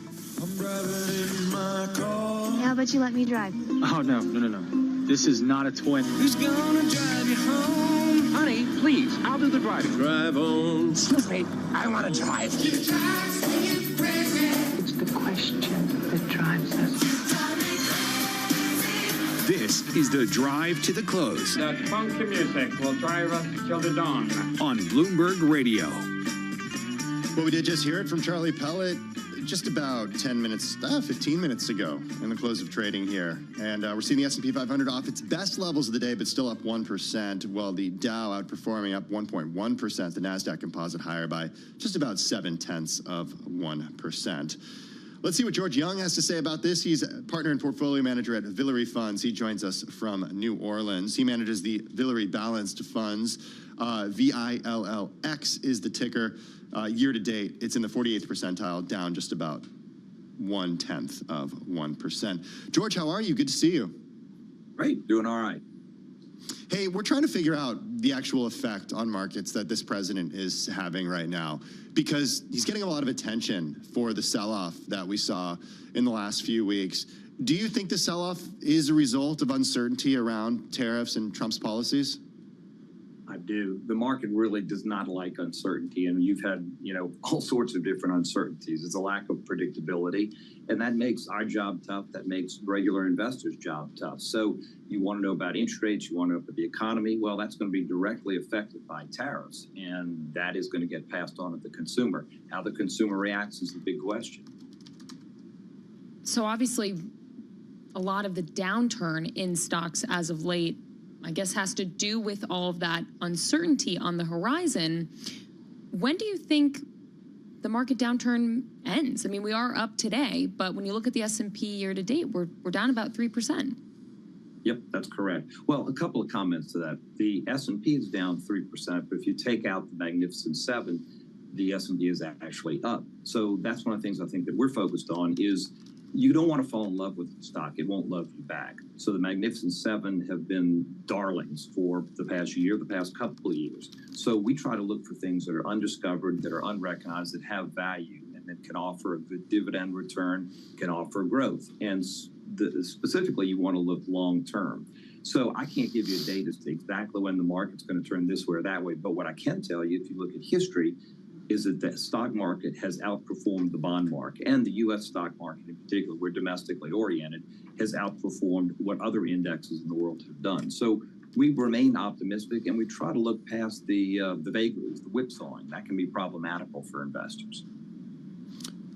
I'm driving in my car. How about you let me drive? Oh, no. This is not a twin. Who's gonna drive you home? Honey, please, I'll do the driving. Drive on. Excuse me, I want to drive. It's the question that drives us. This is the drive to the close. That funky music will drive us till the dawn. On Bloomberg Radio. Well, we did just hear it from Charlie Pellet just about 15 minutes ago in the close of trading here. And we're seeing the S&P 500 off its best levels of the day, but still up 1%, while the Dow outperforming up 1.1%, the NASDAQ composite higher by just about 0.7%. Let's see what George Young has to say about this. He's a partner and portfolio manager at Villery Funds. He joins us from New Orleans. He manages the Villery Balanced Funds. VILLX is the ticker. Year to date, it's in the 48th percentile, down just about 0.1%. George, how are you? Good to see you. Great, doing all right. Hey, we're trying to figure out the actual effect on markets that this president is having right now, because he's getting a lot of attention for the sell-off that we saw in the last few weeks. Do you think the sell-off is a result of uncertainty around tariffs and Trump's policies? I do. The market really does not like uncertainty, and you've had, all sorts of different uncertainties. It's a lack of predictability, and that makes our job tough. That makes regular investors' job tough. So you want to know about interest rates, you want to know about the economy. Well, that's going to be directly affected by tariffs, and that is going to get passed on to the consumer. How the consumer reacts is the big question. So obviously, a lot of the downturn in stocks as of late, I guess, has to do with all of that uncertainty on the horizon. When do you think the market downturn ends? I mean, we are up today, but when you look at the S&P year to date, we're down about 3%. Yep, that's correct. Well, a couple of comments to that. The S&P is down 3%, but if you take out the Magnificent Seven, the S&P is actually up. So that's one of the things I think that we're focused on is you don't want to fall in love with the stock. It won't love you back. So the Magnificent Seven have been darlings for the past year, the past couple of years. So we try to look for things that are undiscovered, that are unrecognized, that have value, and that can offer a good dividend return, can offer growth. And specifically, you want to look long term. So I can't give you a date as to exactly when the market's going to turn this way or that way. But what I can tell you, if you look at history, is that the stock market has outperformed the bond market, and the U.S. stock market in particular, we're domestically oriented, has outperformed what other indexes in the world have done. So we remain optimistic, and we try to look past the vagaries, the whipsawing. That can be problematical for investors.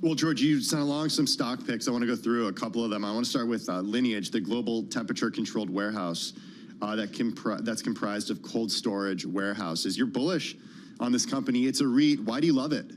Well, George, you sent along some stock picks. I want to go through a couple of them. I want to start with Lineage, the global temperature-controlled warehouse that's comprised of cold storage warehouses. You're bullish on this company. It's a REIT. Why do you love it?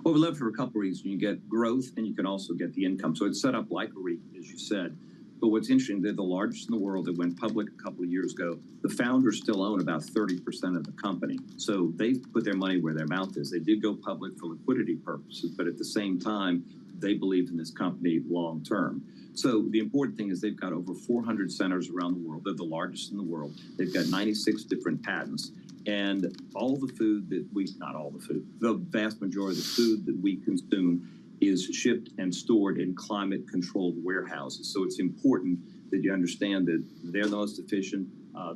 Well, we love it for a couple of reasons. You get growth, and you can also get the income. So it's set up like a REIT, as you said. But what's interesting, they're the largest in the world. They went public a couple of years ago. The founders still own about 30% of the company. So they've put their money where their mouth is. They did go public for liquidity purposes, but at the same time, they believe in this company long term. So the important thing is they've got over 400 centers around the world. They're the largest in the world. They've got 96 different patents. And all the food that not all the food, the vast majority of the food that we consume is shipped and stored in climate-controlled warehouses. So it's important that you understand that they're the most efficient.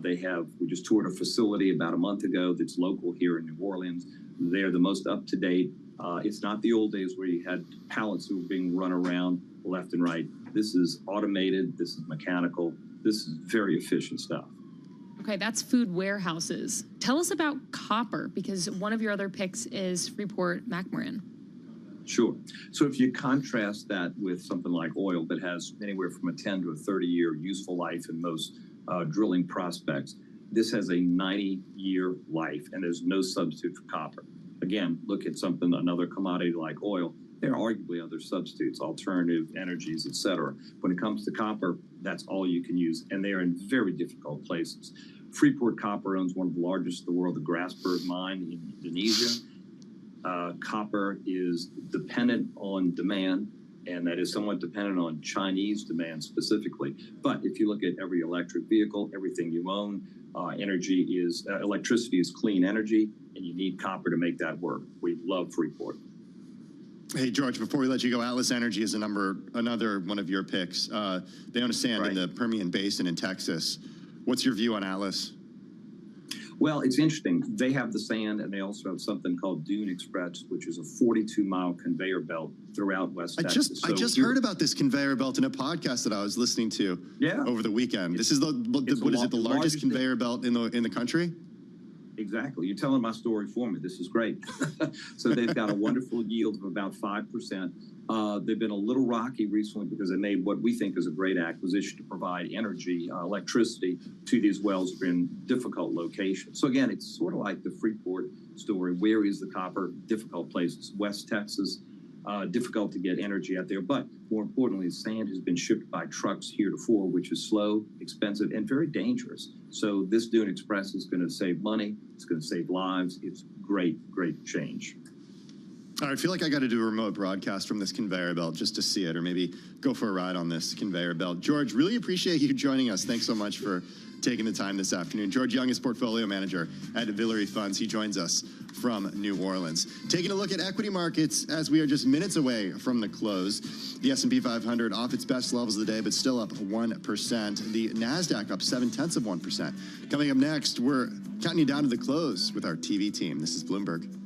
We just toured a facility about a month ago that's local here in New Orleans. They're the most up-to-date. It's not the old days where you had pallets that were being run around left and right. This is automated. This is mechanical. This is very efficient stuff. Okay, that's food warehouses. Tell us about copper, because one of your other picks is Freeport-McMoRan. Sure. So if you contrast that with something like oil that has anywhere from a 10 to a 30-year useful life in most drilling prospects, this has a 90-year life, and there's no substitute for copper. Again, look at another commodity like oil. There are arguably other substitutes, alternative energies, et cetera. When it comes to copper, that's all you can use, and they are in very difficult places. Freeport Copper owns one of the largest in the world, the Grasberg mine in Indonesia. Copper is dependent on demand, and that is somewhat dependent on Chinese demand specifically. But if you look at every electric vehicle, everything you own, electricity is clean energy, and you need copper to make that work. We love Freeport. Hey, George, before we let you go, Atlas Energy is another one of your picks. They own a sand in the Permian Basin in Texas. What's your view on Atlas? Well, it's interesting. They have the sand, and they also have something called Dune Express, which is a 42-mile conveyor belt throughout West Texas. I just heard about this conveyor belt in a podcast that I was listening to over the weekend. This is the largest conveyor belt in the country? Exactly. You're telling my story for me. This is great. So they've got a wonderful yield of about 5%. They've been a little rocky recently because they made what we think is a great acquisition to provide energy, electricity to these wells that are in difficult locations. So again, it's sort of like the Freeport story. Where is the copper? Difficult places. West Texas, difficult to get energy out there. But more importantly, sand has been shipped by trucks heretofore, which is slow, expensive, and very dangerous. So this Dune Express is going to save money. It's going to save lives. It's great, great change. All right, I feel like I got to do a remote broadcast from this conveyor belt just to see it, or maybe go for a ride on this conveyor belt. George, really appreciate you joining us. Thanks so much for taking the time this afternoon. George Young is portfolio manager at Villere Funds. He joins us from New Orleans. Taking a look at equity markets as we are just minutes away from the close. The S&P 500 off its best levels of the day, but still up 1%. The NASDAQ up 0.7%. Coming up next, we're counting you down to the close with our TV team. This is Bloomberg.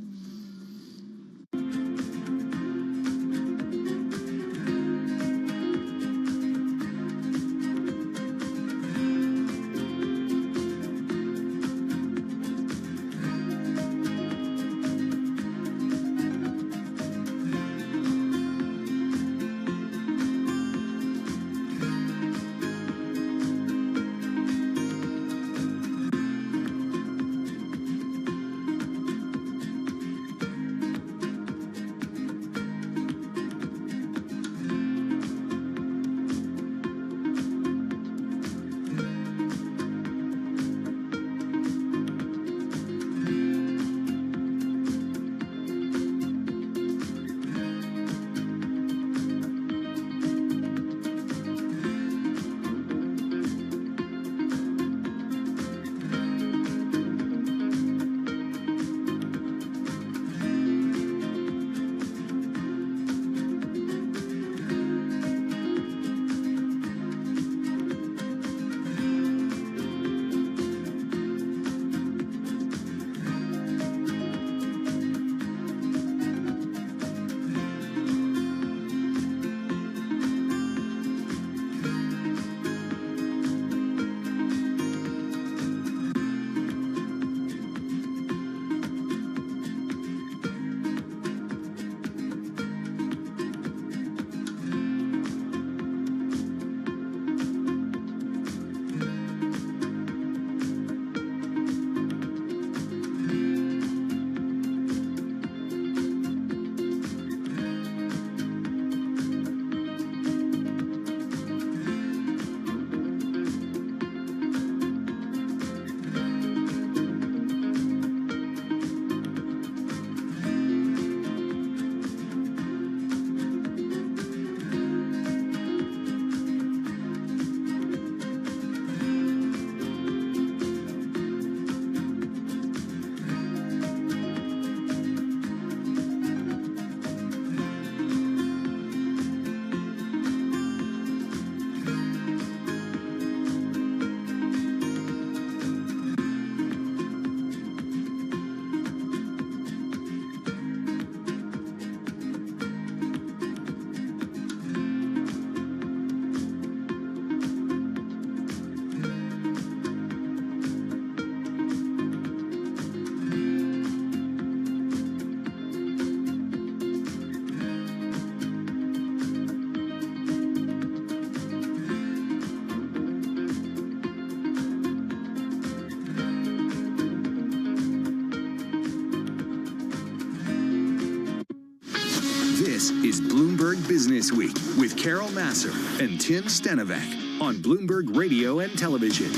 This is Bloomberg Business Week with Carol Massar and Tim Stenovec on Bloomberg Radio and Television.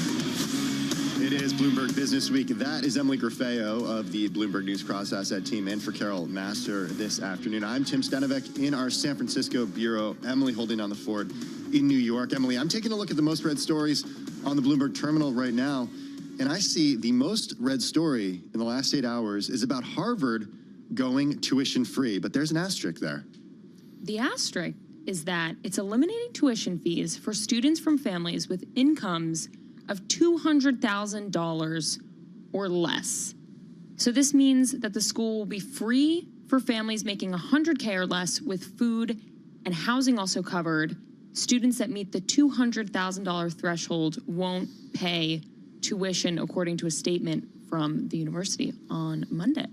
It is Bloomberg Business Week. That is Emily Grafeo of the Bloomberg News Cross Asset team in for Carol Massar this afternoon. I'm Tim Stenovec in our San Francisco bureau. Emily holding on the fort in New York. Emily, I'm taking a look at the most read stories on the Bloomberg terminal right now, and I see the most read story in the last 8 hours is about Harvard going tuition free, but there's an asterisk there. The asterisk is that it's eliminating tuition fees for students from families with incomes of $200,000 or less. So this means that the school will be free for families making $100K or less, with food and housing also covered. Students that meet the $200,000 threshold won't pay tuition, according to a statement from the university on Monday.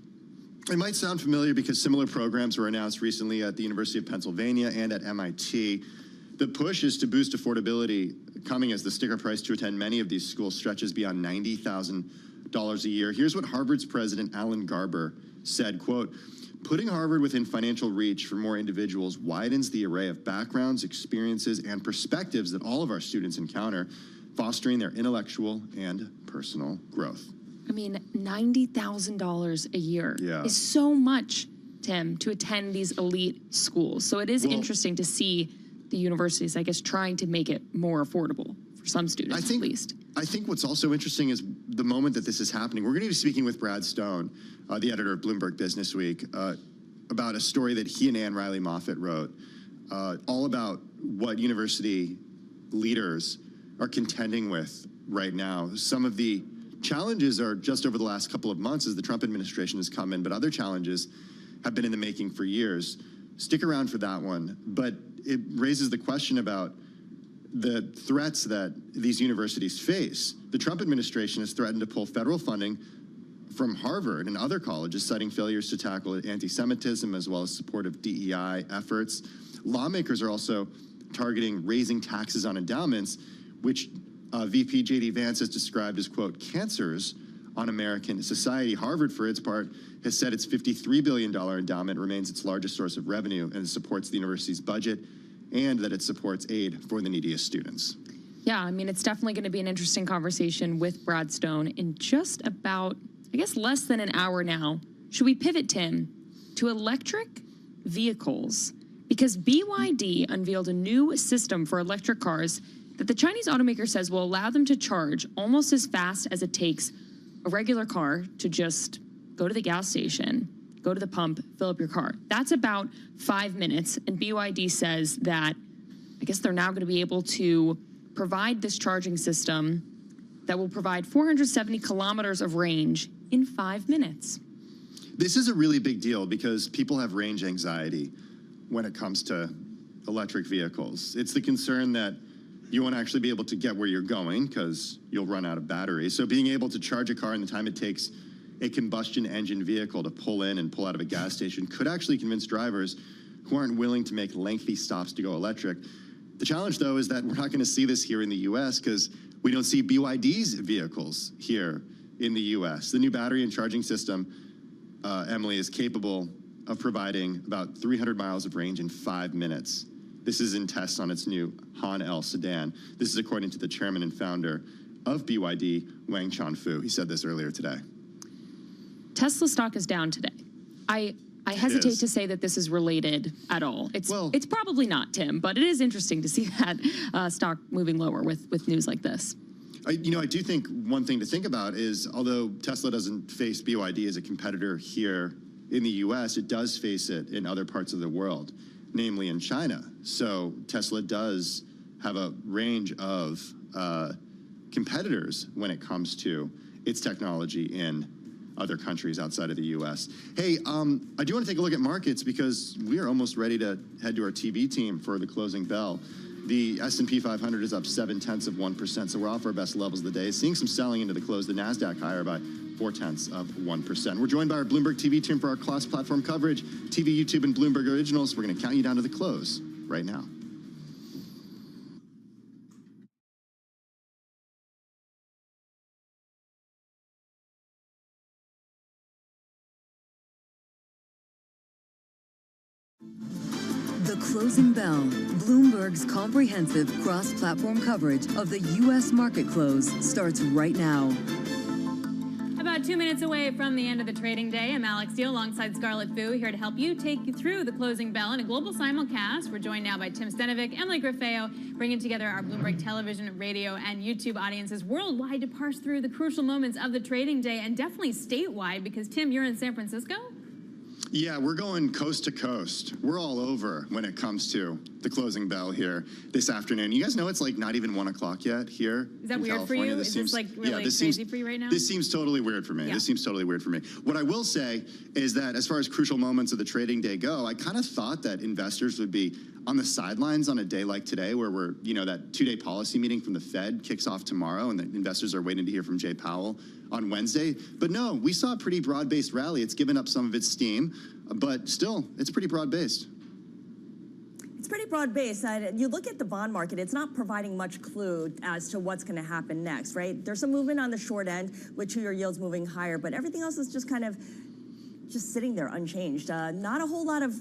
It might sound familiar because similar programs were announced recently at the University of Pennsylvania and at MIT. The push is to boost affordability, coming as the sticker price to attend many of these schools stretches beyond $90,000 a year. Here's what Harvard's president, Alan Garber, said, quote, "Putting Harvard within financial reach for more individuals widens the array of backgrounds, experiences, and perspectives that all of our students encounter, fostering their intellectual and personal growth." I mean, $90,000 a year Yeah. is so much, Tim, to attend these elite schools. So it is interesting to see the universities, I guess, trying to make it more affordable for some students, at least. I think what's also interesting is the moment that this is happening. We're going to be speaking with Brad Stone, the editor of Bloomberg Business Week, about a story that he and Ann Riley Moffat wrote, all about what university leaders are contending with right now. Some of the challenges are just over the last couple of months as the Trump administration has come in, but other challenges have been in the making for years. Stick around for that one. But it raises the question about the threats that these universities face. The Trump administration has threatened to pull federal funding from Harvard and other colleges, citing failures to tackle anti-Semitism as well as support of DEI efforts. Lawmakers are also targeting raising taxes on endowments, which VP J.D. Vance has described as, quote, cancers on American society. Harvard, for its part, has said its $53 billion endowment remains its largest source of revenue and supports the university's budget, and that it supports aid for the neediest students. Yeah, I mean, it's definitely going to be an interesting conversation with Brad Stone in just about, I guess, less than an hour now. Should we pivot, Tim, to electric vehicles? Because BYD unveiled a new system for electric cars that the Chinese automaker says will allow them to charge almost as fast as it takes a regular car to just go to the gas station, go to the pump, fill up your car. That's about 5 minutes. And BYD says that, I guess they're now going to be able to provide this charging system that will provide 470 kilometers of range in 5 minutes. This is a really big deal because people have range anxiety when it comes to electric vehicles. It's the concern that you won't actually be able to get where you're going because you'll run out of battery. So being able to charge a car in the time it takes a combustion engine vehicle to pull in and pull out of a gas station could actually convince drivers who aren't willing to make lengthy stops to go electric. The challenge, though, is that we're not going to see this here in the U.S. because we don't see BYD's vehicles here in the U.S. The new battery and charging system, Emily, is capable of providing about 300 miles of range in 5 minutes. This is in tests on its new Han L sedan. This is according to the chairman and founder of BYD, Wang Chanfu. He said this earlier today. Tesla stock is down today. I hesitate to say that this is related at all. It's probably not, Tim, but it is interesting to see that stock moving lower with news like this. I do think one thing to think about is, although Tesla doesn't face BYD as a competitor here in the U.S., it does face it in other parts of the world, namely in China. So Tesla does have a range of competitors when it comes to its technology in other countries outside of the U.S. Hey, I do want to take a look at markets because we are almost ready to head to our TV team for the closing bell. The S&P 500 is up 0.7%, so we're off our best levels of the day. Seeing some selling into the close, the NASDAQ higher by 0.4%. We're joined by our Bloomberg TV team for our cross-platform coverage, TV, YouTube, and Bloomberg Originals. We're going to count you down to the close right now. The Closing Bell, Bloomberg's comprehensive cross-platform coverage of the U.S. market close starts right now. About 2 minutes away from the end of the trading day, I'm Alex Steele alongside Scarlett Fu here to help you take you through the closing bell in a global simulcast. We're joined now by Tim Stenovic, Emily Griffeo, bringing together our Bloomberg television, radio, and YouTube audiences worldwide to parse through the crucial moments of the trading day, and definitely statewide, because Tim, you're in San Francisco? Yeah, we're going coast to coast. We're all over when it comes to the closing bell here this afternoon. You guys know it's like not even 1 o'clock yet here. Is that in weird California. for you? Is this like really this crazy for you right now? This seems totally weird for me. Yeah. This seems totally weird for me. What I will say is that as far as crucial moments of the trading day go, I kind of thought that investors would be on the sidelines on a day like today, where we're, that 2-day policy meeting from the Fed kicks off tomorrow, and the investors are waiting to hear from Jay Powell on Wednesday. But no, we saw a pretty broad-based rally. It's given up some of its steam, but still, it's pretty broad-based. It's pretty broad-based. You look at the bond market, it's not providing much clue as to what's going to happen next, right? There's some movement on the short end with 2-year yields moving higher, but everything else is just kind of just sitting there unchanged. Not a whole lot of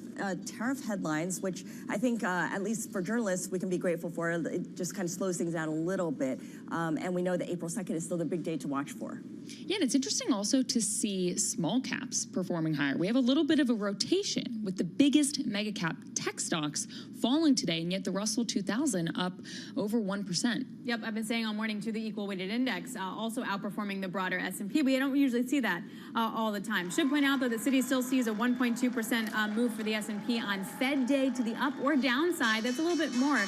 tariff headlines, which I think, at least for journalists, we can be grateful for. It just kind of slows things down a little bit. And we know that April 2nd is still the big day to watch for. Yeah, and it's interesting also to see small caps performing higher. We have a little bit of a rotation with the biggest mega cap tech stocks falling today, and yet the Russell 2000 up over 1%. Yep, I've been saying all morning to the equal weighted index, also outperforming the broader S&P. We don't usually see that all the time. Should point out, though, the Citi still sees a 1.2% move for the S&P on Fed day to the up or downside. That's a little bit more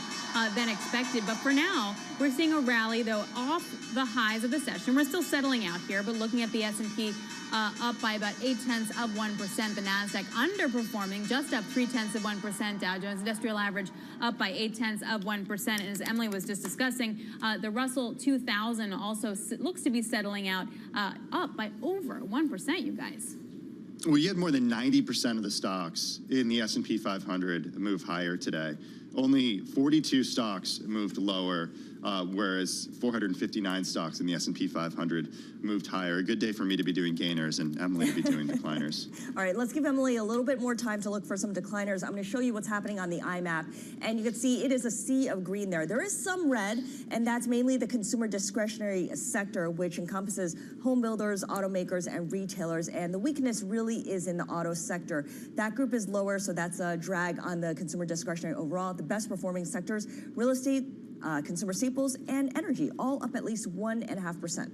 than expected. But for now, we're seeing a rally, though, off the highs of the session. We're still settling out here, but looking at the S&P up by about 0.8%. The NASDAQ underperforming, just up 0.3%. Dow Jones Industrial Average up by 0.8%. And as Emily was just discussing, the Russell 2000 also looks to be settling out up by over 1%, you guys. Well, you had more than 90% of the stocks in the S&P 500 move higher today. Only 42 stocks moved lower, whereas 459 stocks in the S&P 500 moved higher. A good day for me to be doing gainers and Emily to be doing decliners. All right, let's give Emily a little bit more time to look for some decliners. I'm going to show you what's happening on the iMap, and you can see it is a sea of green there. There is some red, and that's mainly the consumer discretionary sector, which encompasses home builders, automakers, and retailers, and the weakness really is in the auto sector. That group is lower, so that's a drag on the consumer discretionary overall. The best performing sectors, real estate, consumer staples, and energy, all up at least 1.5%.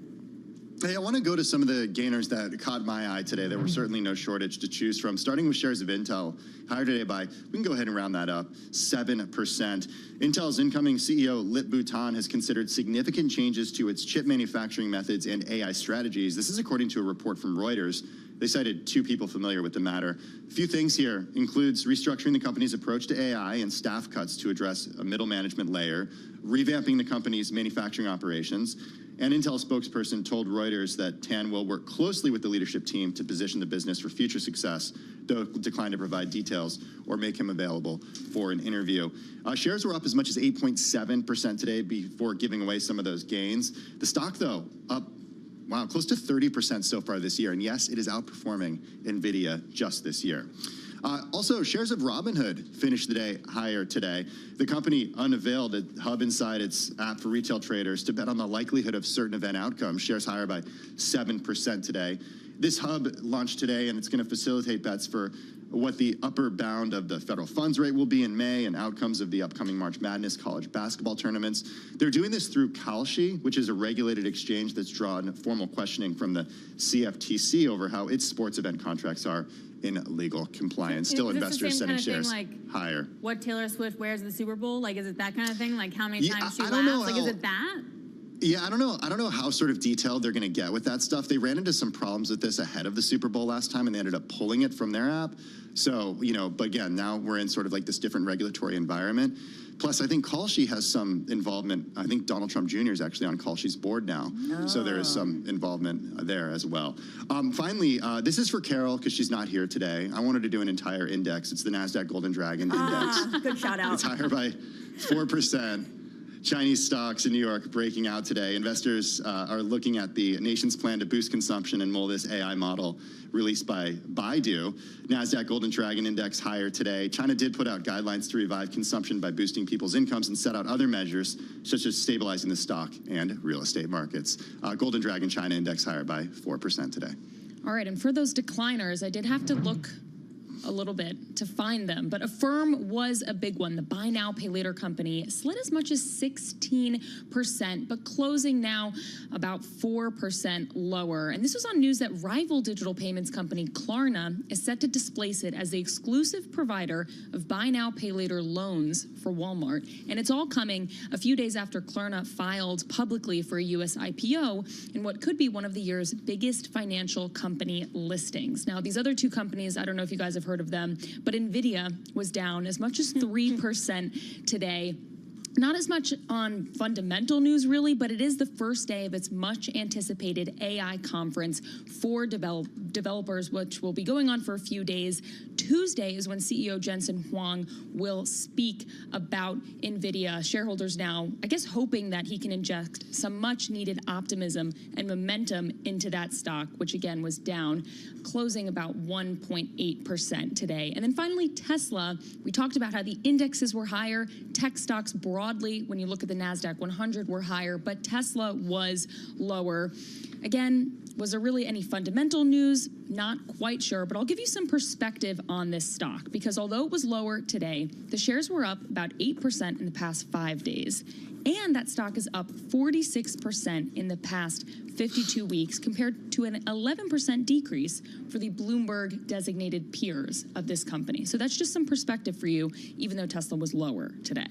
Hey, I want to go to some of the gainers that caught my eye today. There were certainly no shortage to choose from, starting with shares of Intel, higher today by, we can go ahead and round that up, 7%. Intel's incoming CEO, Lip Bhutan, has considered significant changes to its chip manufacturing methods and AI strategies. This is according to a report from Reuters. They cited 2 people familiar with the matter. A few things here includes restructuring the company's approach to AI and staff cuts to address a middle management layer, revamping the company's manufacturing operations. An Intel spokesperson told Reuters that Tan will work closely with the leadership team to position the business for future success, though declined to provide details or make him available for an interview. Shares were up as much as 8.7% today before giving away some of those gains. The stock, though, up close to 30% so far this year. And yes, it is outperforming NVIDIA just this year. Also, shares of Robinhood finished the day higher today. The company unveiled a hub inside its app for retail traders to bet on the likelihood of certain event outcomes. Shares higher by 7% today. This hub launched today, and it's going to facilitate bets for what the upper bound of the federal funds rate will be in May and outcomes of the upcoming March Madness college basketball tournaments. They're doing this through Kalshi, which is a regulated exchange that's drawn formal questioning from the CFTC over how its sports event contracts are in legal compliance. Still, investors setting shares higher. What Taylor Swift wears at the Super Bowl? Like, is it that kind of thing? Like, how many times she laughs? Like, is it that? Yeah, I don't know how sort of detailed they're going to get with that stuff. They ran into some problems with this ahead of the Super Bowl last time, and they ended up pulling it from their app. So, but again, now we're in sort of like this different regulatory environment. Plus, I think Kalshi has some involvement. I think Donald Trump Jr. is actually on Kalshi's board now. Oh. So there is some involvement there as well. Finally, this is for Carol because she's not here today. I wanted to do an entire index. It's the NASDAQ Golden Dragon Index. Good shout out. It's higher by 4%. Chinese stocks in New York breaking out today. Investors are looking at the nation's plan to boost consumption and mold this AI model released by Baidu. NASDAQ Golden Dragon Index higher today. China did put out guidelines to revive consumption by boosting people's incomes and set out other measures, such as stabilizing the stock and real estate markets. Golden Dragon China Index higher by 4% today. All right, and for those decliners, I did have to look a little bit to find them, but Affirm was a big one. The buy now, pay later company slid as much as 16%, but closing now about 4% lower. And this was on news that rival digital payments company Klarna is set to displace it as the exclusive provider of buy now, pay later loans for Walmart. And it's all coming a few days after Klarna filed publicly for a U.S. IPO in what could be one of the year's biggest financial company listings. Now, these other two companies, I don't know if you guys have heard of them, but NVIDIA was down as much as 3% today. Not as much on fundamental news, really, but it is the first day of its much-anticipated AI conference for developers, which will be going on for a few days. Tuesday is when CEO Jensen Huang will speak about NVIDIA. Shareholders now, I guess, hoping that he can inject some much-needed optimism and momentum into that stock, which, again, was down, closing about 1.8% today. And then finally, Tesla. We talked about how the indexes were higher. Tech stocks broadly, when you look at the NASDAQ 100, were higher, but Tesla was lower. Again, was there really any fundamental news? Not quite sure, but I'll give you some perspective on this stock, because although it was lower today, the shares were up about 8% in the past 5 days. And that stock is up 46% in the past 52 weeks, compared to an 11% decrease for the Bloomberg designated peers of this company. So that's just some perspective for you, even though Tesla was lower today.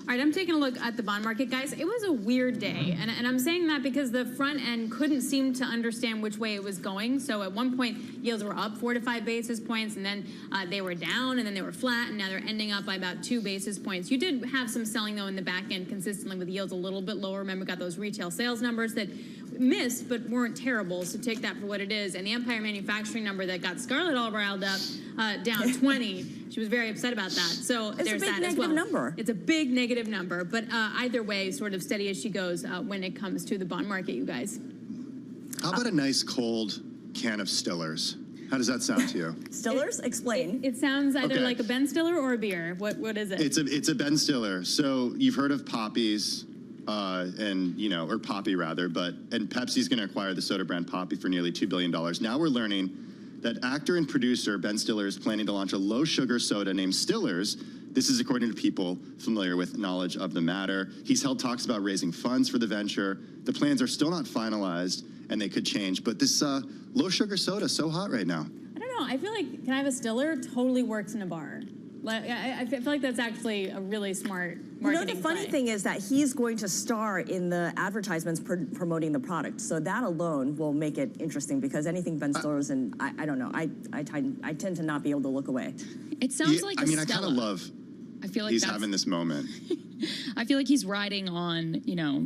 All right, I'm taking a look at the bond market, guys. It was a weird day, and I'm saying that because the front end couldn't seem to understand which way it was going. So at one point, yields were up 4 to 5 basis points, and then they were down, and then they were flat, and now they're ending up by about 2 basis points. You did have some selling, though, in the back end consistently with yields a little bit lower. Remember, we got those retail sales numbers that missed but weren't terrible, so take that for what it is. And the Empire Manufacturing number that got Scarlett all riled up, down 20. She was very upset about that. So there's that as well. It's a big negative number. It's a big negative number, but either way, sort of steady as she goes when it comes to the bond market, you guys. How about a nice cold can of Stillers? How does that sound to you? Stillers? Explain. It sounds either like a Ben Stiller or a beer. What is it? It's a Ben Stiller. So you've heard of Poppies, or Poppy rather, and Pepsi's going to acquire the soda brand Poppy for nearly $2 billion. Now we're learning that actor and producer Ben Stiller is planning to launch a low-sugar soda named Stillers. This is according to people familiar with knowledge of the matter. He's held talks about raising funds for the venture. The plans are still not finalized, and they could change. But this low-sugar soda is so hot right now. I don't know. I feel like, can I have a Stiller? Totally works in a bar. Like, I feel like that's actually a really smart marketing the funny thing is that he's going to star in the advertisements promoting the product. So that alone will make it interesting, because anything Ben Stiller's and I don't know. I tend to not be able to look away. It sounds like I kind of love. I feel like he's having this moment. I feel like he's riding on,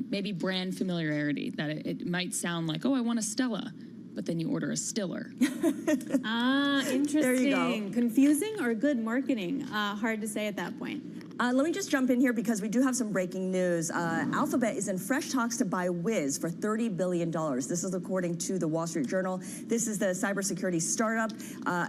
maybe brand familiarity, that it might sound like, oh, I want a Stella, but then you order a Stiller. Interesting. There you go. Confusing or good marketing? Hard to say at that point. Let me just jump in here because we do have some breaking news. Alphabet is in fresh talks to buy Wiz for $30 billion. This is according to the Wall Street Journal. This is the cybersecurity startup.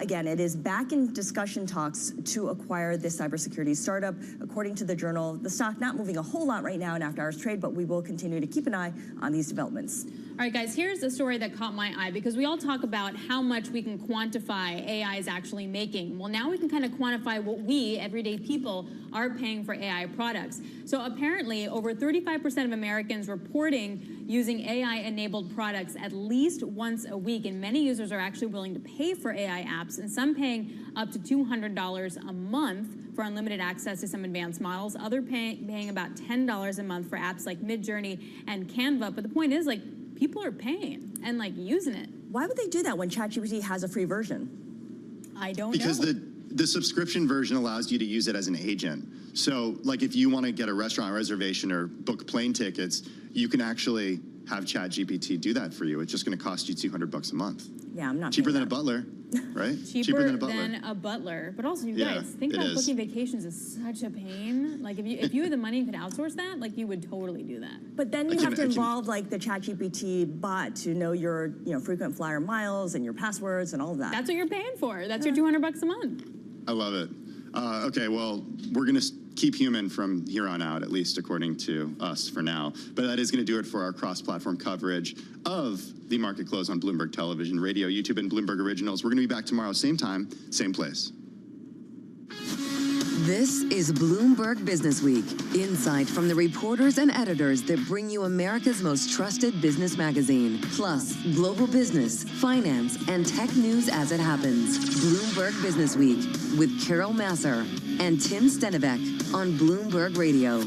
Again, it is back in discussion talks to acquire this cybersecurity startup. According to the Journal, the stock not moving a whole lot right now in after-hours trade, but we will continue to keep an eye on these developments. All right, guys, here's a story that caught my eye, because we all talk about how much we can quantify AI is actually making. Well, now we can kind of quantify what we, everyday people, are paying for AI products. So apparently, over 35% of Americans reporting using AI-enabled products at least once a week, and many users are actually willing to pay for AI apps, and some paying up to $200 a month for unlimited access to some advanced models, other paying about $10 a month for apps like Midjourney and Canva. But the point is, people are paying and using it. Why would they do that when ChatGPT has a free version? I don't know. Because the subscription version allows you to use it as an agent. So if you want to get a restaurant reservation or book plane tickets, you can actually have ChatGPT do that for you. It's just going to cost you $200 a month. Yeah, I'm not cheaper than paying a butler, right? Cheaper than a butler. But also, you Yeah, guys, think it about is. booking vacations is such a pain. Like, if you had the money and could outsource that, like, you would totally do that. But then you have to involve like the ChatGPT bot to know your frequent flyer miles and your passwords and all of that. That's what you're paying for. That's your $200 a month. I love it. Okay, well, we're going to keep human from here on out, at least according to us for now. But that is going to do it for our cross-platform coverage of the market close on Bloomberg Television, Radio, YouTube, and Bloomberg Originals. We're going to be back tomorrow, same time, same place. This is Bloomberg Business Week, insight from the reporters and editors that bring you America's most trusted business magazine, plus global business, finance, and tech news as it happens. Bloomberg Business Week with Carol Masser and Tim Stenivek on Bloomberg Radio.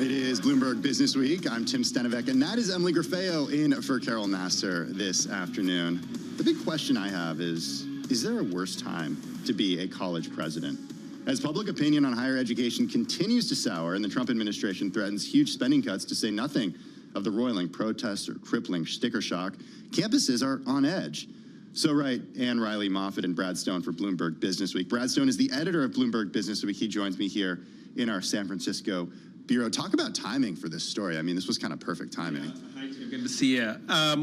It is Bloomberg Business Week. I'm Tim Stenivek, and that is Emily Grafeo in for Carol Masser this afternoon. The big question I have is there a worse time to be a college president? As public opinion on higher education continues to sour and the Trump administration threatens huge spending cuts, to say nothing of the roiling protests or crippling sticker shock, campuses are on edge. So write Ann Riley Moffitt and Brad Stone for Bloomberg Business Week. Brad Stone is the editor of Bloomberg Business Week. He joins me here in our San Francisco bureau. Talk about timing for this story. I mean, this was kind of perfect timing. Hi, Tim. Good to see you.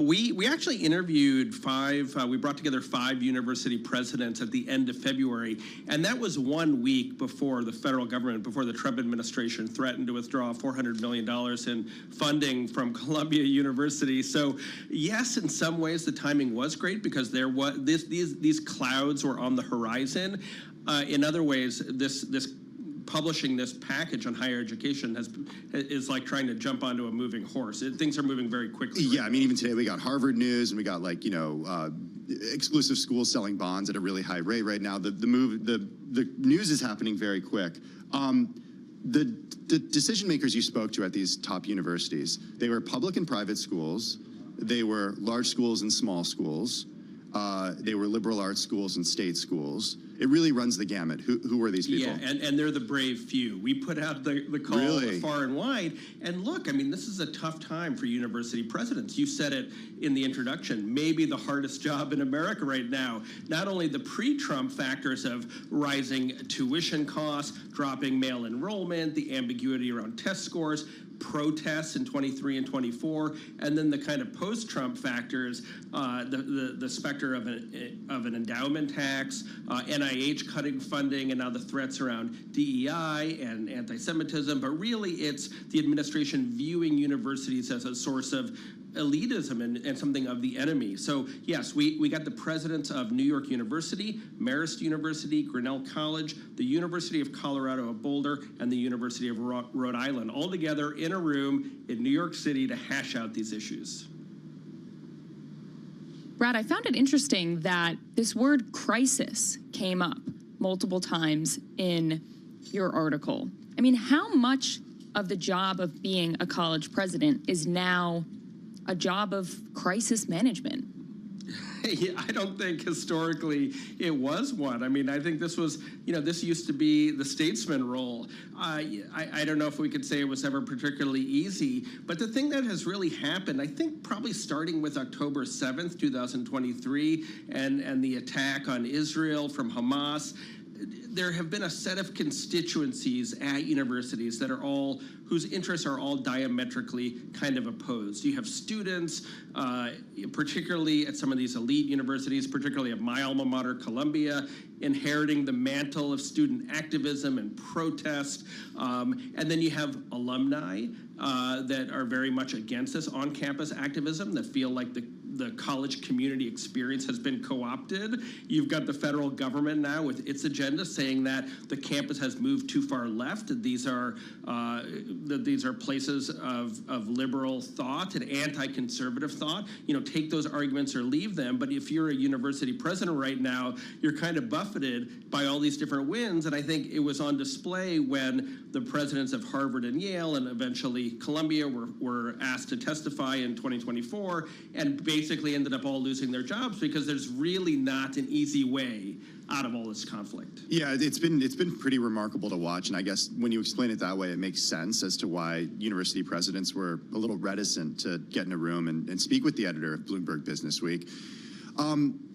We actually interviewed we brought together 5 university presidents at the end of February, and that was 1 week before the federal government, before the Trump administration threatened to withdraw $400 million in funding from Columbia University. So yes, in some ways the timing was great because there was these clouds were on the horizon. In other ways, this publishing this package on higher education is like trying to jump onto a moving horse. Things are moving very quickly. Yeah, I mean, even today we got Harvard news and we got exclusive schools selling bonds at a really high rate right now. The news is happening very quick. The decision makers you spoke to at these top universities, they were public and private schools, they were large schools and small schools, they were liberal arts schools and state schools. It really runs the gamut. Who were these people? Yeah, and they're the brave few. We put out the call Really? far and wide. And look, I mean, this is a tough time for university presidents. You said it in the introduction, maybe the hardest job in America right now. Not only the pre-Trump factors of rising tuition costs, dropping male enrollment, the ambiguity around test scores, protests in 23 and 24, and then the kind of post-Trump factors, the specter of an endowment tax, NIH cutting funding, and now the threats around DEI and anti-Semitism. But really, it's the administration viewing universities as a source of elitism and something of the enemy. So yes, we got the presidents of New York University, Marist University, Grinnell College, the University of Colorado at Boulder, and the University of Rhode Island all together in a room in New York City to hash out these issues. Brad, I found it interesting that this word crisis came up multiple times in your article. I mean, how much of the job of being a college president is now a job of crisis management? I don't think historically it was one. I mean, I think this was, this used to be the statesman role. I don't know if we could say it was ever particularly easy, but the thing that has really happened, I think probably starting with October 7th, 2023, and the attack on Israel from Hamas, there have been a set of constituencies at universities that are all, whose interests are all diametrically kind of opposed. You have students, particularly at some of these elite universities, particularly at my alma mater, Columbia, inheriting the mantle of student activism and protest. And then you have alumni that are very much against this on-campus activism, that feel like the college community experience has been co-opted. You've got the federal government now with its agenda saying that the campus has moved too far left. These are places of liberal thought and anti-conservative thought. Take those arguments or leave them. But if you're a university president right now, you're kind of buffeted by all these different winds. And I think it was on display when the presidents of Harvard and Yale and eventually Columbia were asked to testify in 2024, and basically ended up all losing their jobs because there's really not an easy way out of all this conflict. Yeah, it's been pretty remarkable to watch, and I guess when you explain it that way, it makes sense as to why university presidents were a little reticent to get in a room and speak with the editor of Bloomberg Businessweek.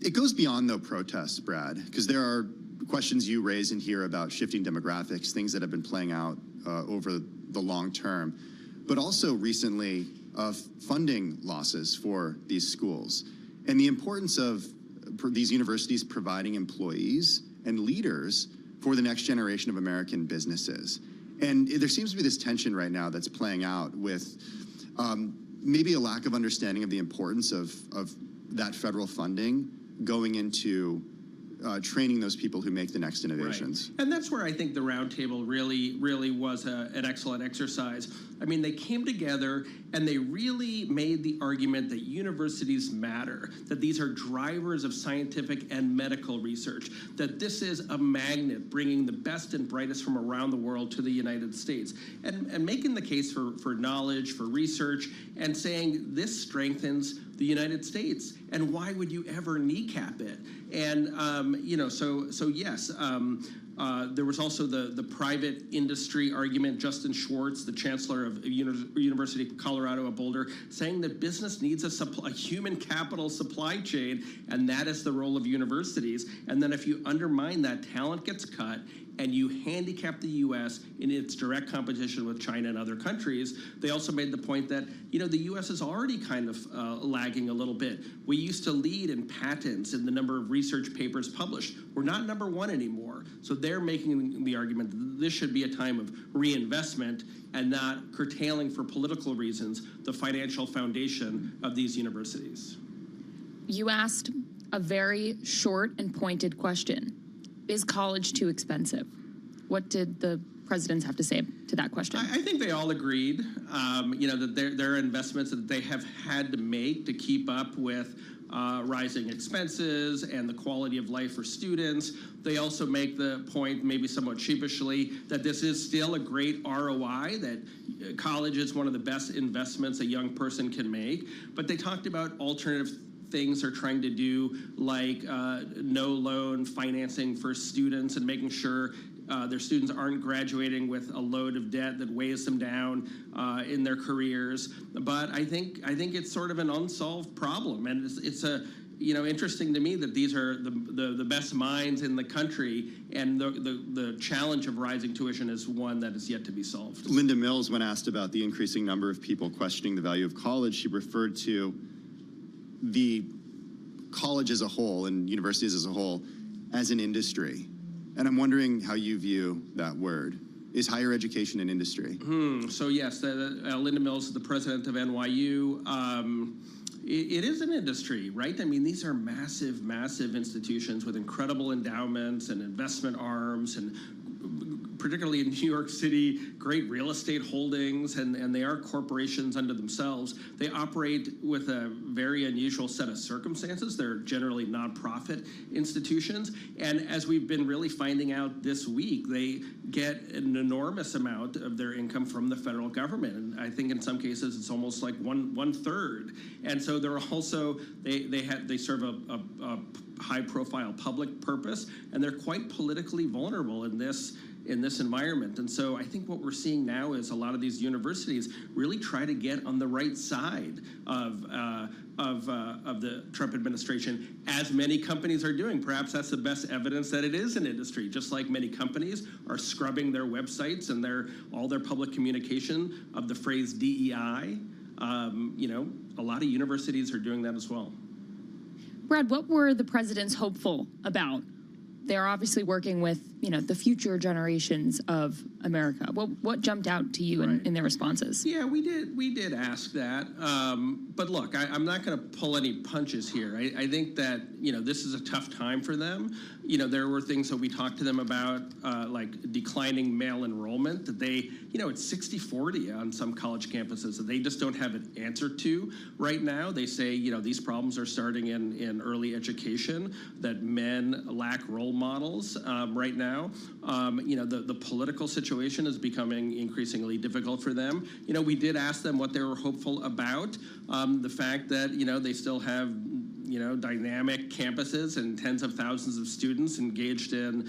It goes beyond, though, protests, Brad, because there are questions you raise in here about shifting demographics, things that have been playing out over the long term, but also recently of funding losses for these schools and the importance of these universities providing employees and leaders for the next generation of American businesses. And there seems to be this tension right now that's playing out with maybe a lack of understanding of the importance of that federal funding going into training those people who make the next innovations. Right. And that's where I think the roundtable really was an excellent exercise. I mean, they came together and they really made the argument that universities matter, that these are drivers of scientific and medical research, that this is a magnet bringing the best and brightest from around the world to the United States, and making the case for knowledge, for research, and saying this strengthens the United States, and why would you ever kneecap it? And so yes, there was also the private industry argument. Justin Schwartz, the chancellor of University of Colorado at Boulder, saying that business needs a human capital supply chain, and that is the role of universities. And then if you undermine that, talent gets cut, and you handicap the U.S. in its direct competition with China and other countries. They also made the point that, the U.S. is already kind of lagging a little bit. We used to lead in patents in the number of research papers published. We're not number one anymore. So they're making the argument that this should be a time of reinvestment and not curtailing for political reasons the financial foundation of these universities. You asked a very short and pointed question. Is college too expensive? What did the presidents have to say to that question? I think they all agreed, that there are investments that they have had to make to keep up with rising expenses and the quality of life for students. They also make the point, maybe somewhat sheepishly, that this is still a great ROI, that college is one of the best investments a young person can make. But they talked about alternative things they're trying to do, like no loan financing for students and making sure their students aren't graduating with a load of debt that weighs them down in their careers. But I think it's sort of an unsolved problem, and it's interesting to me that these are the best minds in the country, and the challenge of rising tuition is one that is yet to be solved. Linda Mills, when asked about the increasing number of people questioning the value of college, she referred to the college as a whole and universities as a whole as an industry. And I'm wondering how you view that word. Is higher education an industry? So yes, Linda Mills is the president of NYU. It is an industry, right? I mean, these are massive, massive institutions with incredible endowments and investment arms, and particularly in New York City, great real estate holdings, and they are corporations unto themselves. They operate with a very unusual set of circumstances. They're generally nonprofit institutions, and as we've been really finding out this week, they get an enormous amount of their income from the federal government, and I think in some cases it's almost like one third. And so they're also they serve a high-profile public purpose, and they're quite politically vulnerable in this environment. And so I think what we're seeing now is a lot of these universities really try to get on the right side of the Trump administration, as many companies are doing. Perhaps that's the best evidence that it is an industry, just like many companies are scrubbing their websites and all their public communication of the phrase DEI. A lot of universities are doing that as well. Brad, what were the presidents hopeful about? They're obviously working with, the future generations of America. What jumped out to you in their responses? Yeah, we did ask that. But look, I'm not going to pull any punches here. I think that, this is a tough time for them. There were things that we talked to them about, like declining male enrollment, that they, it's 60-40 on some college campuses that they just don't have an answer to right now. They say, these problems are starting in early education, that men lack role models right now. now. The political situation is becoming increasingly difficult for them. We did ask them what they were hopeful about. The fact that, they still have dynamic campuses and tens of thousands of students engaged in,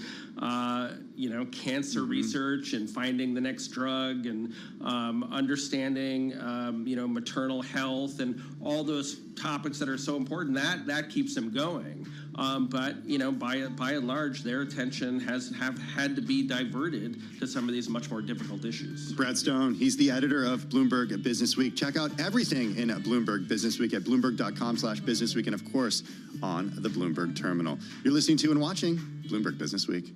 cancer research and finding the next drug and understanding, maternal health and all those topics that are so important. That keeps them going. But by and large, their attention have had to be diverted to some of these much more difficult issues. Brad Stone, he's the editor of Bloomberg Business Week. Check out everything in Bloomberg Business Week at bloomberg.com/businessweek and, of course, on the Bloomberg terminal. You're listening to and watching Bloomberg Business Week.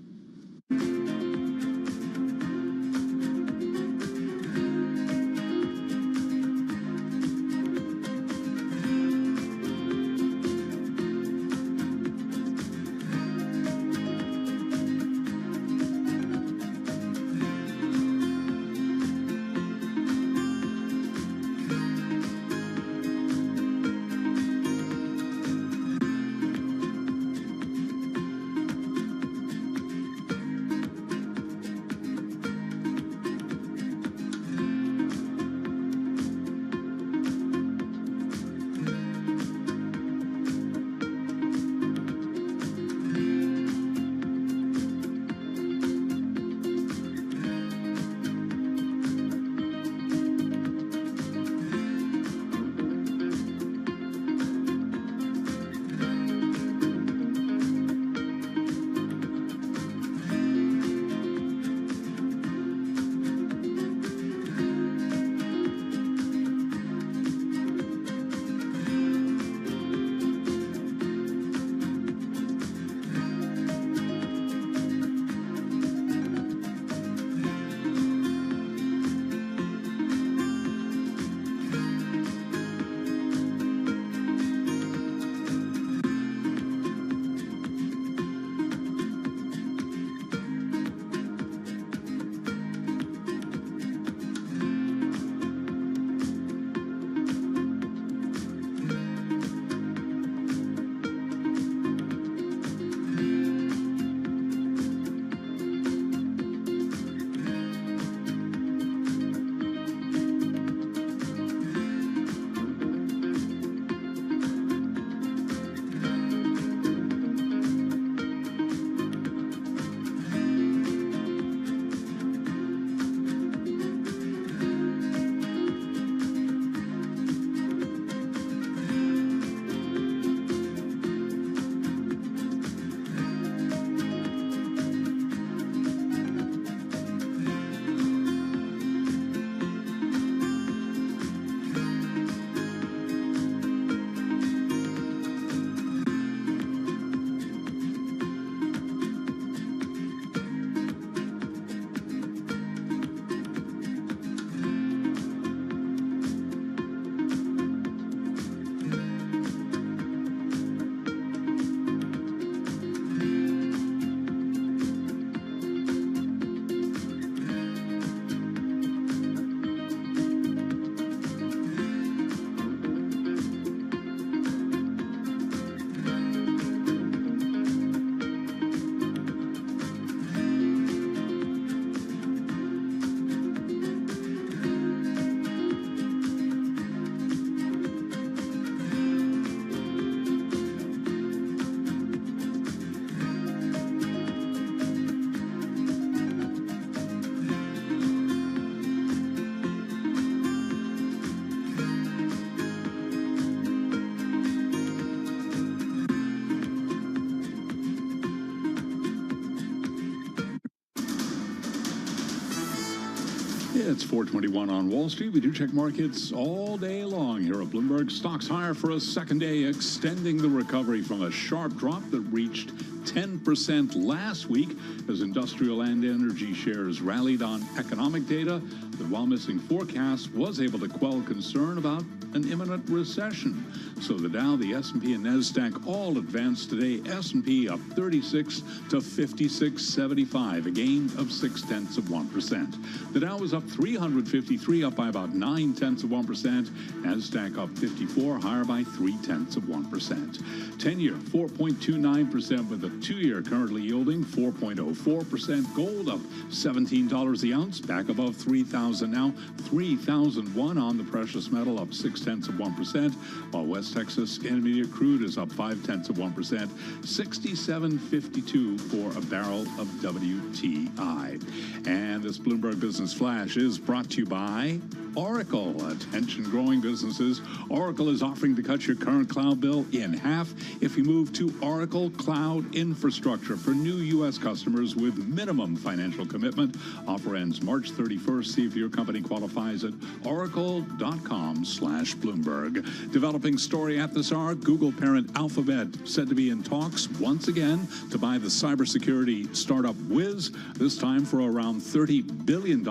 It's 4:21 on Wall Street. We do check markets all day long here at Bloomberg. Stocks higher for a second day, extending the recovery from a sharp drop that reached 10% last week as industrial and energy shares rallied on economic data that, while missing forecasts, was able to quell concern about an imminent recession. So the Dow, the S&P, and NASDAQ all advanced today. S&P up 36 to 56.75, a gain of 0.6%. The Dow was up 353, up by about 0.9%. NASDAQ up 54, higher by 0.3%. 10-year 4.29%, with the 2-year currently yielding 4.04%. Gold up $17 the ounce, back above 3,000 now. 3,001 on the precious metal, up 0.6%. While West Texas Intermediate crude is up 0.5%. 67.52 for a barrel of WTI. And this Bloomberg Business Flash is brought to you by Oracle. Attention growing businesses. Oracle is offering to cut your current cloud bill in half if you move to Oracle Cloud Infrastructure for new U.S. customers with minimum financial commitment. Offer ends March 31st. See if your company qualifies at oracle.com/Bloomberg. Developing story at this hour, Google parent Alphabet said to be in talks once again to buy the cybersecurity startup Wiz, this time for around $30 billion.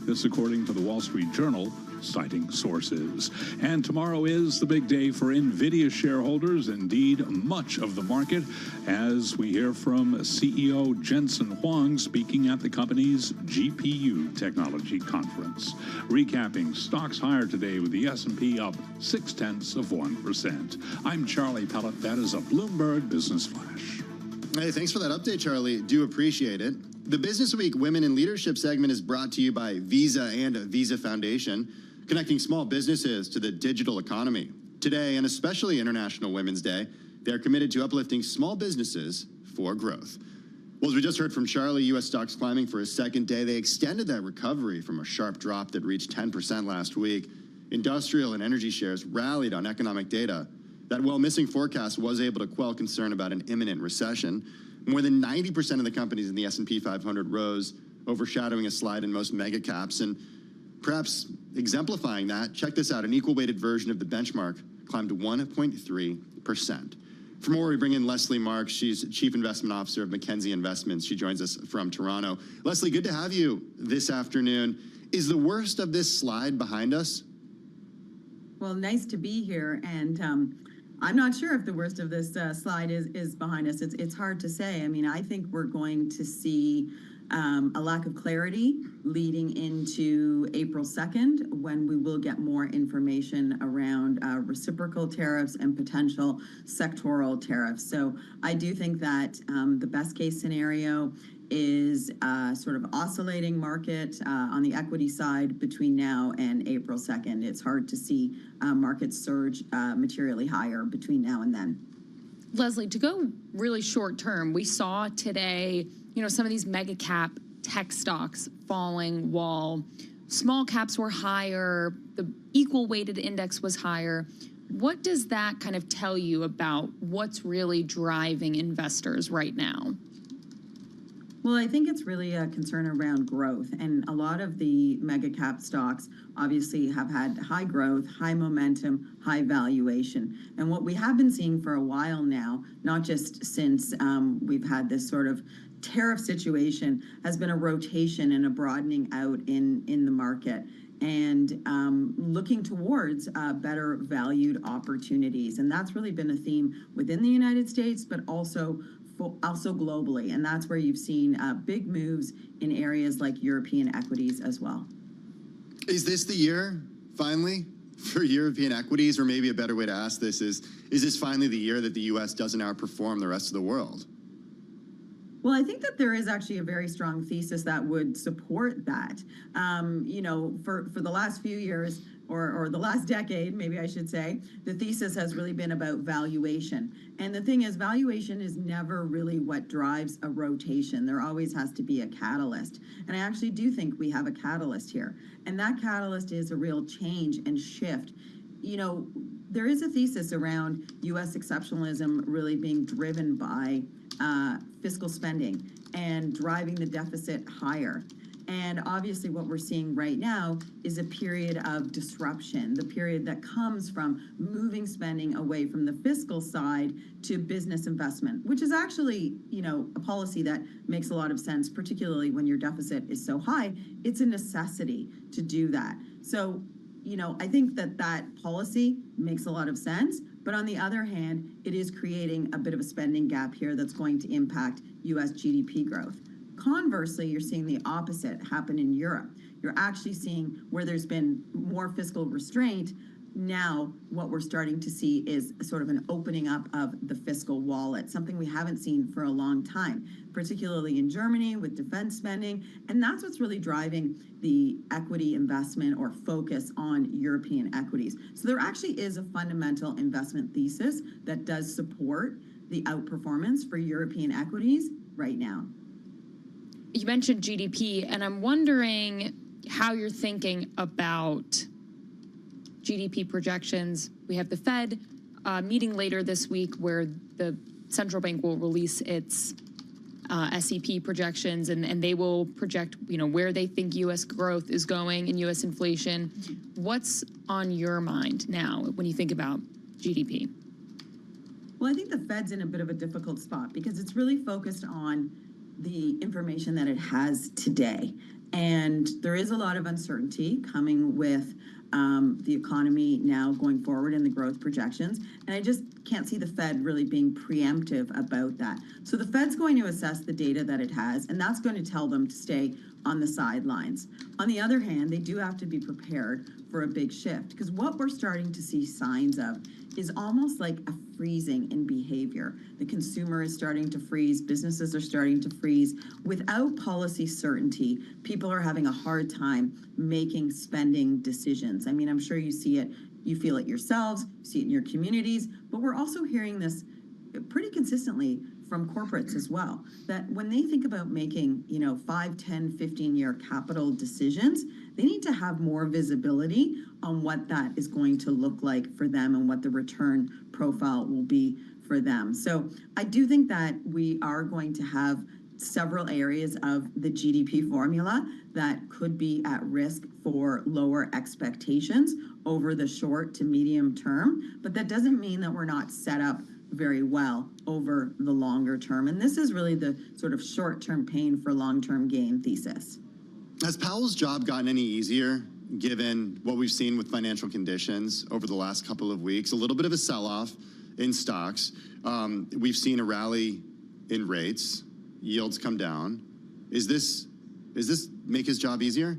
This according to the Wall Street Journal, citing sources. And tomorrow is the big day for NVIDIA shareholders, indeed much of the market, as we hear from CEO Jensen Huang speaking at the company's GPU technology conference. Recapping, stocks higher today with the S&P up 0.6%. I'm Charlie Pellet. That is a Bloomberg Business Flash. Hey, thanks for that update, Charlie. Do appreciate it. The Business Week Women in Leadership segment is brought to you by Visa and Visa Foundation, connecting small businesses to the digital economy. Today, and especially International Women's Day, they are committed to uplifting small businesses for growth. Well, as we just heard from Charlie, U.S. stocks climbing for a second day. They extended that recovery from a sharp drop that reached 10% last week. Industrial and energy shares rallied on economic data that, while missing forecasts, was able to quell concern about an imminent recession. More than 90% of the companies in the S&P 500 rose, overshadowing a slide in most mega caps. And perhaps exemplifying that, check this out, an equal-weighted version of the benchmark climbed 1.3%. For more, we bring in Leslie Marks. She's Chief Investment Officer of Mackenzie Investments. She joins us from Toronto. Leslie, good to have you this afternoon. Is the worst of this slide behind us? Well, nice to be here, and I'm not sure if the worst of this slide is behind us. It's hard to say. I mean, I think we're going to see a lack of clarity leading into April 2nd, when we will get more information around reciprocal tariffs and potential sectoral tariffs. So I do think that the best case scenario is sort of oscillating market on the equity side between now and April 2nd. It's hard to see markets surge materially higher between now and then. Leslie, to go really short term, we saw today, some of these mega cap tech stocks falling while small caps were higher, the equal weighted index was higher. What does that kind of tell you about what's really driving investors right now? Well, I think it's really a concern around growth, and a lot of the mega cap stocks obviously have had high growth, high momentum, high valuation. And what we have been seeing for a while now, not just since we've had this sort of tariff situation, has been a rotation and a broadening out in the market, and looking towards better valued opportunities. And that's really been a theme within the United States, but also globally. And that's where you've seen big moves in areas like European equities as well. Is this the year, finally, for European equities? Or maybe a better way to ask this is this finally the year that the U.S. doesn't outperform the rest of the world? Well, I think that there is actually a very strong thesis that would support that. For the last few years, or the last decade, maybe I should say, the thesis has really been about valuation. And the thing is, valuation is never really what drives a rotation. There always has to be a catalyst. And I actually do think we have a catalyst here. And that catalyst is a real change and shift. There is a thesis around U.S. exceptionalism really being driven by fiscal spending and driving the deficit higher. And obviously what we're seeing right now is a period of disruption, the period that comes from moving spending away from the fiscal side to business investment, which is actually, a policy that makes a lot of sense, particularly when your deficit is so high. It's a necessity to do that. So, I think that policy makes a lot of sense. But on the other hand, it is creating a bit of a spending gap here that's going to impact U.S. GDP growth. Conversely, you're seeing the opposite happen in Europe. You're actually seeing where there's been more fiscal restraint, now what we're starting to see is sort of an opening up of the fiscal wallet, something we haven't seen for a long time, particularly in Germany with defense spending. And that's what's really driving the equity investment or focus on European equities. So there actually is a fundamental investment thesis that does support the outperformance for European equities right now. You mentioned GDP, and I'm wondering how you're thinking about GDP projections. We have the Fed meeting later this week where the central bank will release its SEP projections, and they will project, where they think U.S. growth is going and U.S. inflation. What's on your mind now when you think about GDP? Well, I think the Fed's in a bit of a difficult spot because it's really focused on the information that it has today. And there is a lot of uncertainty coming with the economy now going forward and the growth projections. And I just can't see the Fed really being preemptive about that. So the Fed's going to assess the data that it has, and that's going to tell them to stay on the sidelines. On the other hand, they do have to be prepared for a big shift, because what we're starting to see signs of is almost like a freezing in behavior. The consumer is starting to freeze, businesses are starting to freeze. Without policy certainty, people are having a hard time making spending decisions. I mean, I'm sure you see it, you feel it yourselves, you see it in your communities, but we're also hearing this pretty consistently from corporates as well, that when they think about making, 5, 10, 15-year capital decisions, they need to have more visibility on what that is going to look like for them and what the return profile will be for them. So I do think that we are going to have several areas of the GDP formula that could be at risk for lower expectations over the short to medium term, but that doesn't mean that we're not set up very well over the longer term. And this is really the sort of short-term pain for long-term gain thesis. Has Powell's job gotten any easier given what we've seen with financial conditions over the last couple of weeks? A little bit of a sell-off in stocks. We've seen a rally in rates. Yields come down. Is this make his job easier?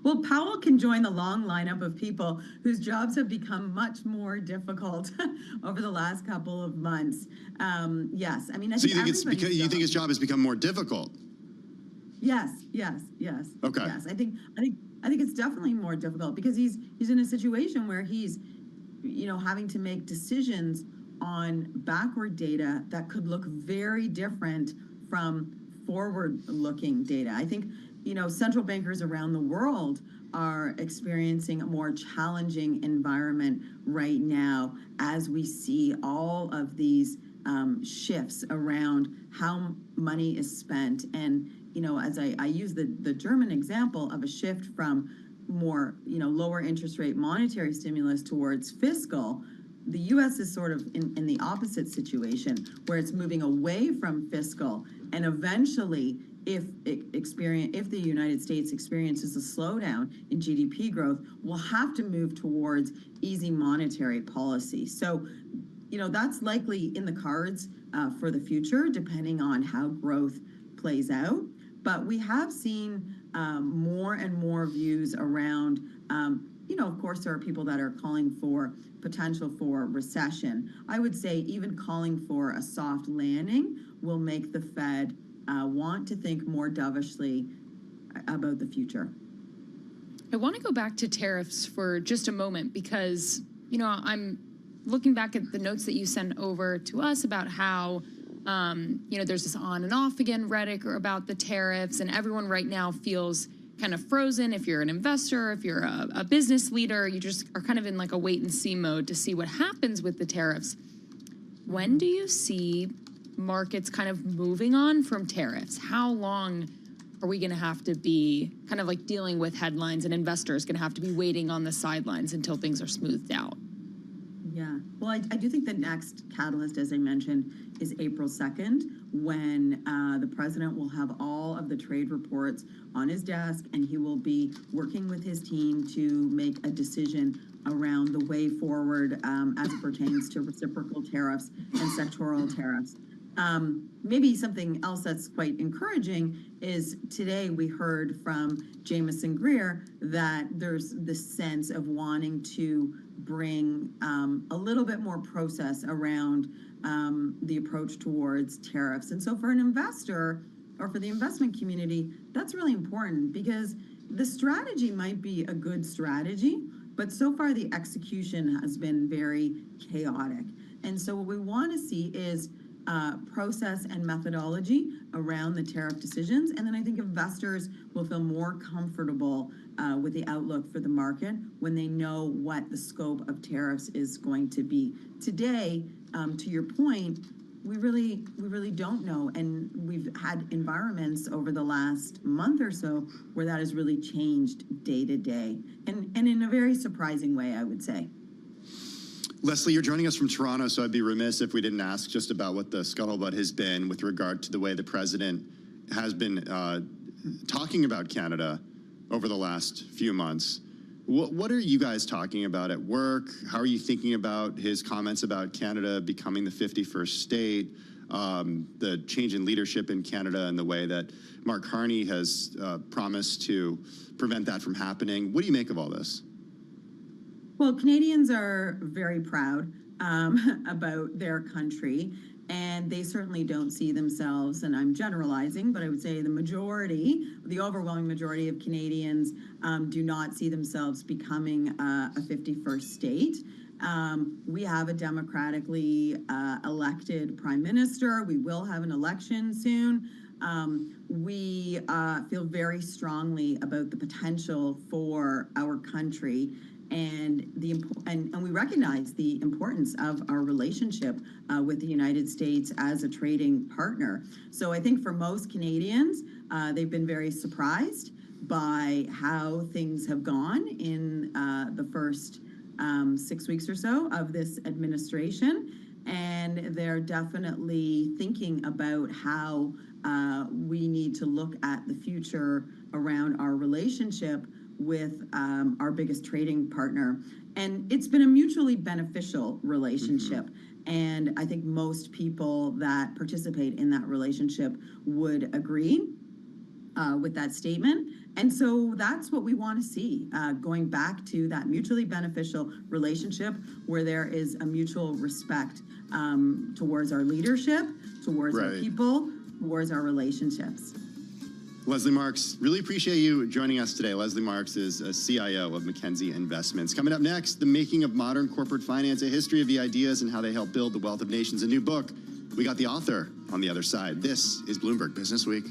Well, Powell can join the long lineup of people whose jobs have become much more difficult over the last couple of months. Yes, I mean, I think it's because you think his job has become more difficult? Yes. Okay. Yes, I think it's definitely more difficult because he's in a situation where he's, having to make decisions on backward data that could look very different from forward-looking data. I think, central bankers around the world are experiencing a more challenging environment right now as we see all of these shifts around how money is spent. And, as I use the German example of a shift from more, lower interest rate monetary stimulus towards fiscal, the U.S. is sort of in the opposite situation where it's moving away from fiscal, and eventually if the United States experiences a slowdown in GDP growth, we'll have to move towards easy monetary policy. So, that's likely in the cards for the future, depending on how growth plays out. But we have seen more and more views around, of course, there are people that are calling for potential for recession. I would say even calling for a soft landing will make the Fed want to think more dovishly about the future. I want to go back to tariffs for just a moment because, I'm looking back at the notes that you sent over to us about how, there's this on and off again rhetoric about the tariffs, and everyone right now feels kind of frozen. If you're an investor, if you're a business leader, you just are kind of in like a wait and see mode to see what happens with the tariffs. When do you see markets kind of moving on from tariffs? How long are we going to have to be kind of like dealing with headlines, and investors going to have to be waiting on the sidelines until things are smoothed out? Yeah, well, I do think the next catalyst, as I mentioned, is April 2nd, when the president will have all of the trade reports on his desk, and he will be working with his team to make a decision around the way forward as it pertains to reciprocal tariffs and sectoral tariffs. Maybe something else that's quite encouraging is today we heard from Jameson Greer that there's this sense of wanting to bring a little bit more process around the approach towards tariffs. And so for an investor or for the investment community, that's really important because the strategy might be a good strategy, but so far the execution has been very chaotic. And so what we want to see is process and methodology around the tariff decisions. And then I think investors will feel more comfortable with the outlook for the market when they know what the scope of tariffs is going to be. Today, to your point, we really don't know. And we've had environments over the last month or so where that has really changed day to day and in a very surprising way, I would say. Leslie, you're joining us from Toronto, so I'd be remiss if we didn't ask just about what the scuttlebutt has been with regard to the way the president has been talking about Canada over the last few months. What are you guys talking about at work? How are you thinking about his comments about Canada becoming the 51st state, the change in leadership in Canada and the way that Mark Carney has promised to prevent that from happening? What do you make of all this? Well, Canadians are very proud about their country, and they certainly don't see themselves, and I'm generalizing, but I would say the overwhelming majority of Canadians do not see themselves becoming a 51st state. We have a democratically elected prime minister. We will have an election soon. We feel very strongly about the potential for our country. And we recognize the importance of our relationship with the United States as a trading partner. So I think for most Canadians, they've been very surprised by how things have gone in the first 6 weeks or so of this administration. And they're definitely thinking about how we need to look at the future around our relationship with our biggest trading partner. And it's been a mutually beneficial relationship. And I think most people that participate in that relationship would agree with that statement. And so that's what we want to see, going back to that mutually beneficial relationship where there is a mutual respect towards our leadership, towards our people, towards our relationships. Leslie Marks, really appreciate you joining us today. Leslie Marks is a CIO of Mackenzie Investments. Coming up next, The Making of Modern Corporate Finance, a history of the ideas and how they help build the wealth of nations. A new book. We got the author on the other side. This is Bloomberg Business Week.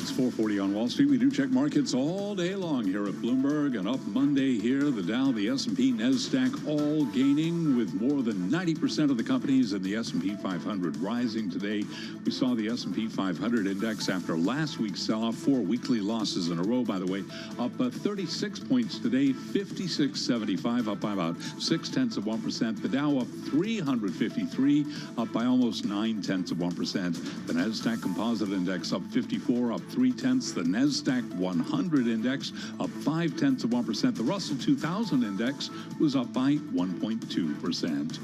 It's 4:40 on Wall Street. We do check markets all day long here at Bloomberg. And up Monday here, the Dow, the S&P, NASDAQ all gaining, with more than 90% of the companies in the S&P 500 rising today. We saw the S&P 500 index after last week's sell-off, 4 weekly losses in a row, by the way, up 36 points today, 56.75, up by about 0.6%. The Dow up 353, up by almost 0.9%. The NASDAQ Composite Index up 54, up 0.3. The NASDAQ 100 Index up 0.5%. The Russell 2000 Index was up by 1.2%.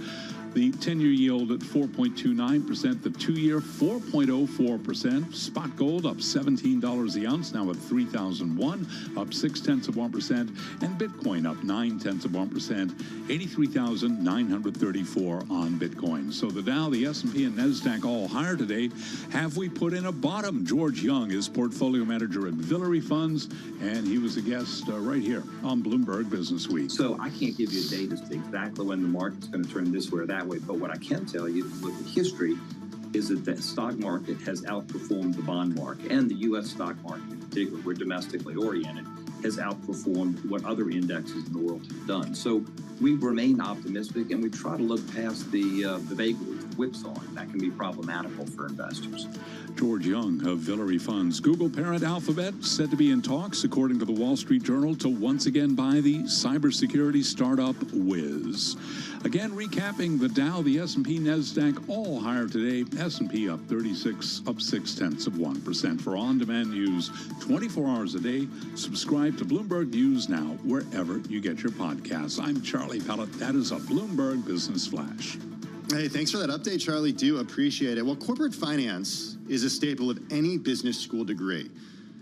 The 10-year yield at 4.29%, the 2-year 4.04%. Spot gold up $17 the ounce, now at $3,001, up 0.6%, and Bitcoin up 0.9%, 83,934 on Bitcoin. So the Dow, the S&P, and NASDAQ all higher today. Have we put in a bottom? George Young is portfolio manager at Villary Funds, and he was a guest right here on Bloomberg Business Week. So I can't give you a date as to exactly when the market's going to turn this way or that way, but what I can tell you, if you look at history, is that the stock market has outperformed the bond market, and the U.S. stock market in particular, we're domestically oriented, has outperformed what other indexes in the world have done. So we remain optimistic, and we try to look past the vagary, whipsawing that can be problematical for investors. George Young of Villary Funds. Google parent Alphabet said to be in talks, according to the Wall Street Journal, to once again buy the cybersecurity startup Wiz. Again, recapping the Dow, the S&P, NASDAQ all higher today. S&P up 36, up 0.6%. For on-demand news 24 hours a day, subscribe to Bloomberg News Now wherever you get your podcasts. I'm Charlie Pellet. That is a Bloomberg Business Flash. Hey, thanks for that update, Charlie. Do appreciate it. Well, corporate finance is a staple of any business school degree.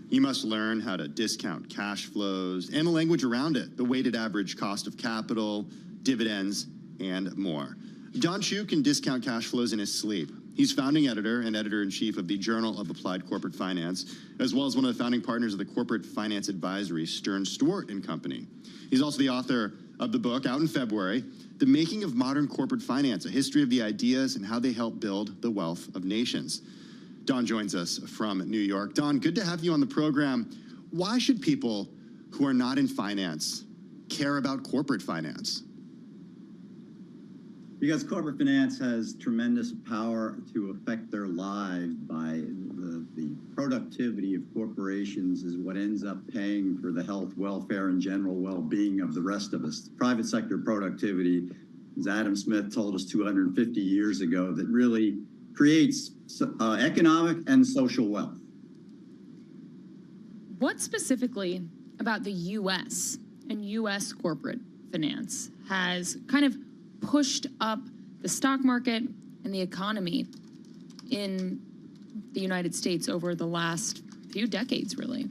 You must learn how to discount cash flows and the language around it, the weighted average cost of capital, dividends, and more. Don Chu can discount cash flows in his sleep. He's founding editor and editor-in-chief of the Journal of Applied Corporate Finance, as well as one of the founding partners of the corporate finance advisory, Stern Stewart & Company. He's also the author of the book, out in February, The Making of Modern Corporate Finance, a history of the ideas and how they help build the wealth of nations. Don joins us from New York. Don, good to have you on the program. Why should people who are not in finance care about corporate finance? Because corporate finance has tremendous power to affect their lives by the productivity of corporations is what ends up paying for the health, welfare, and general well-being of the rest of us. Private sector productivity, as Adam Smith told us 250 years ago, that really creates economic and social wealth. What specifically about the U.S. and U.S. corporate finance has kind of pushed up the stock market and the economy in the United States over the last few decades, really?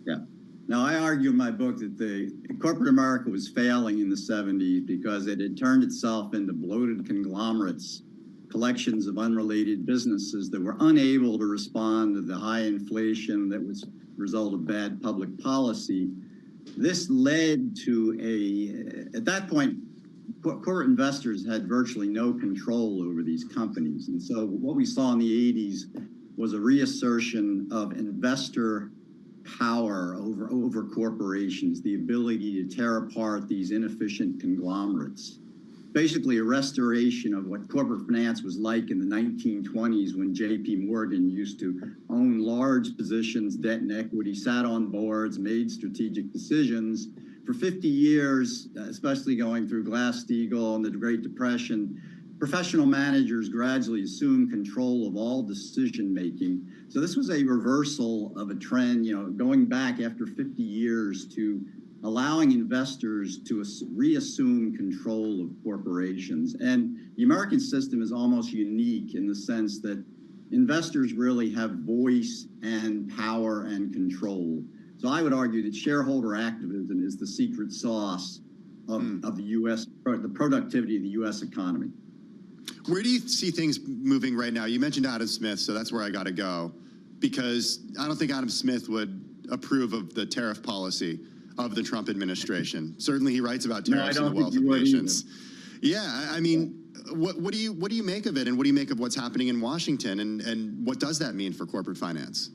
Yeah. Now, I argue in my book that the corporate America was failing in the 70s because it had turned itself into bloated conglomerates, collections of unrelated businesses that were unable to respond to the high inflation that was the result of bad public policy. This led to at that point, corporate investors had virtually no control over these companies. And so what we saw in the 80s was a reassertion of investor power over corporations, the ability to tear apart these inefficient conglomerates. Basically a restoration of what corporate finance was like in the 1920s when J.P. Morgan used to own large positions, debt and equity, sat on boards, made strategic decisions. For 50 years, especially going through Glass-Steagall and the Great Depression, professional managers gradually assumed control of all decision-making. So this was a reversal of a trend, going back after 50 years to allowing investors to reassume control of corporations. And the American system is almost unique in the sense that investors really have voice and power and control. So I would argue that shareholder activism is the secret sauce of the U.S., the productivity of the U.S. economy. Where do you see things moving right now? You mentioned Adam Smith, so that's where I got to go, because I don't think Adam Smith would approve of the tariff policy of the Trump administration. Certainly he writes about tariffs and the wealth of nations. Yeah, I mean, what do you make of it, and what do you make of what's happening in Washington, and what does that mean for corporate finance?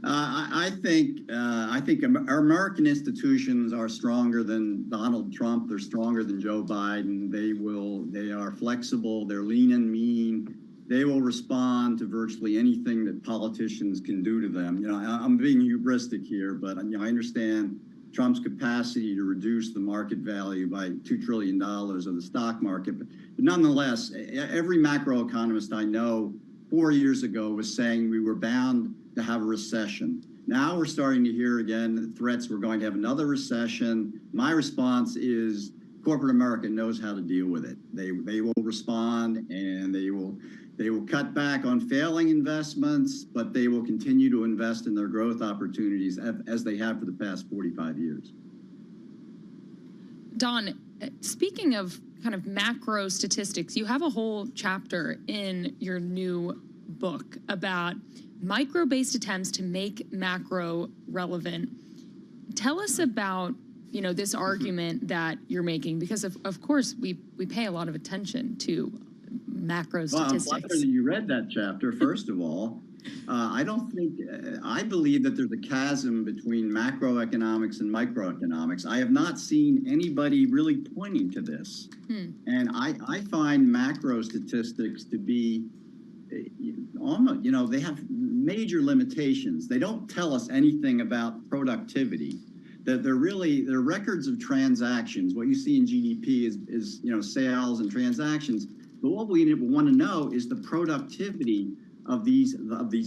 I think our American institutions are stronger than Donald Trump. They're stronger than Joe Biden. They are flexible. They're lean and mean. They will respond to virtually anything that politicians can do to them. You know, I'm being hubristic here, but you know, I understand Trump's capacity to reduce the market value by $2 trillion of the stock market. But nonetheless, every macroeconomist I know 4 years ago was saying we were bound to have a recession. Now we're starting to hear again threats we're going to have another recession. My response is corporate America knows how to deal with it. They will respond, and they will cut back on failing investments, but they will continue to invest in their growth opportunities as they have for the past 45 years. Don, speaking of kind of macro statistics, you have a whole chapter in your new book about micro-based attempts to make macro relevant. Tell us about, you know, this argument that you're making, because of course we pay a lot of attention to macro statistics. Well, I'm flattered that you read that chapter, first of all. I believe that there's a chasm between macroeconomics and microeconomics. I have not seen anybody really pointing to this. And I find macro statistics to be almost, you know, they have major limitations. They don't tell us anything about productivity. That they're records of transactions. What you see in GDP is you know, sales and transactions. But what we want to know is the productivity of these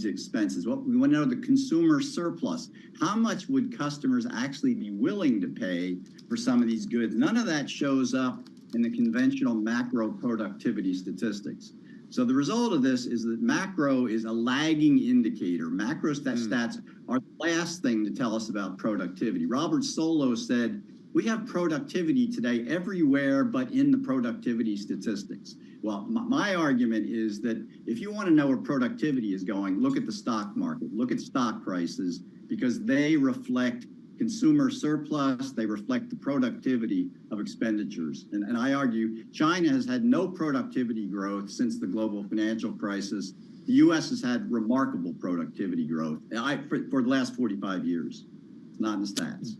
expenses. What we want to know, the consumer surplus. How much would customers actually be willing to pay for some of these goods? None of that shows up in the conventional macro productivity statistics. So the result of this is that macro is a lagging indicator. Macro stats are the last thing to tell us about productivity. Robert Solow said, we have productivity today everywhere but in the productivity statistics. Well, my argument is that if you want to know where productivity is going, look at the stock market, look at stock prices, because they reflect consumer surplus, they reflect the productivity of expenditures. And I argue China has had no productivity growth since the global financial crisis. The U.S. has had remarkable productivity growth for the last 45 years. It's not in the stats.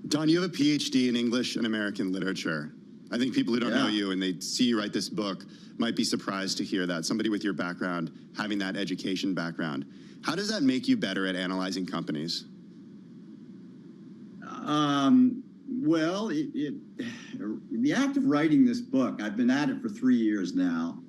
Don, you have a PhD in English and American literature. I think people who don't know you and they see you write this book might be surprised to hear that. Somebody with your background, having that education background. How does that make you better at analyzing companies? Well, the act of writing this book, I've been at it for 3 years now.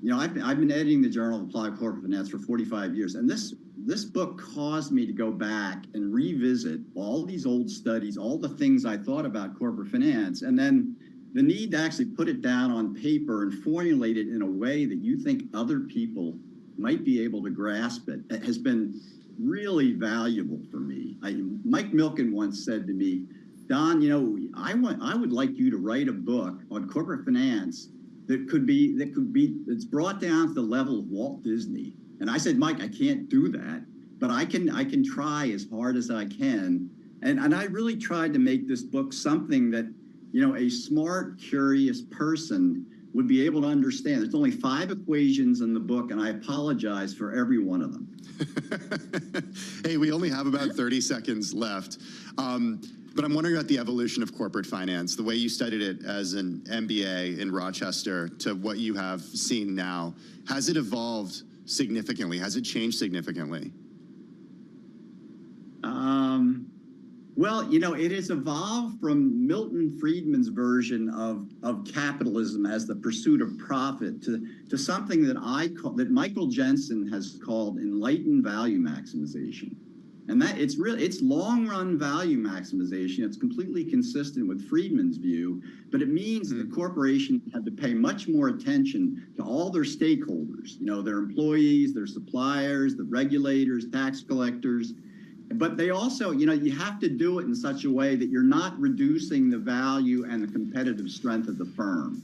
You know, I've been editing the Journal of Applied Corporate Finance for 45 years, and this book caused me to go back and revisit all these old studies, all the things I thought about corporate finance, and then the need to actually put it down on paper and formulate it in a way that you think other people might be able to grasp it has been really valuable for me. Mike Milken once said to me, Don, you know, I would like you to write a book on corporate finance that's brought down to the level of Walt Disney. And I said, Mike, I can't do that, but I can try as hard as I can. And I really tried to make this book something that, you know, a smart, curious person would be able to understand. There's only 5 equations in the book, and I apologize for every one of them. Hey, we only have about 30 seconds left. But I'm wondering about the evolution of corporate finance, the way you studied it as an MBA in Rochester to what you have seen now. Has it evolved significantly? Has it changed significantly? Well, you know, it has evolved from Milton Friedman's version of capitalism as the pursuit of profit to something that Michael Jensen has called enlightened value maximization. And that it's long-run value maximization. It's completely consistent with Friedman's view, but it means that corporations have to pay much more attention to all their stakeholders, you know, their employees, their suppliers, the regulators, tax collectors. But they also, you know, you have to do it in such a way that you're not reducing the value and the competitive strength of the firm.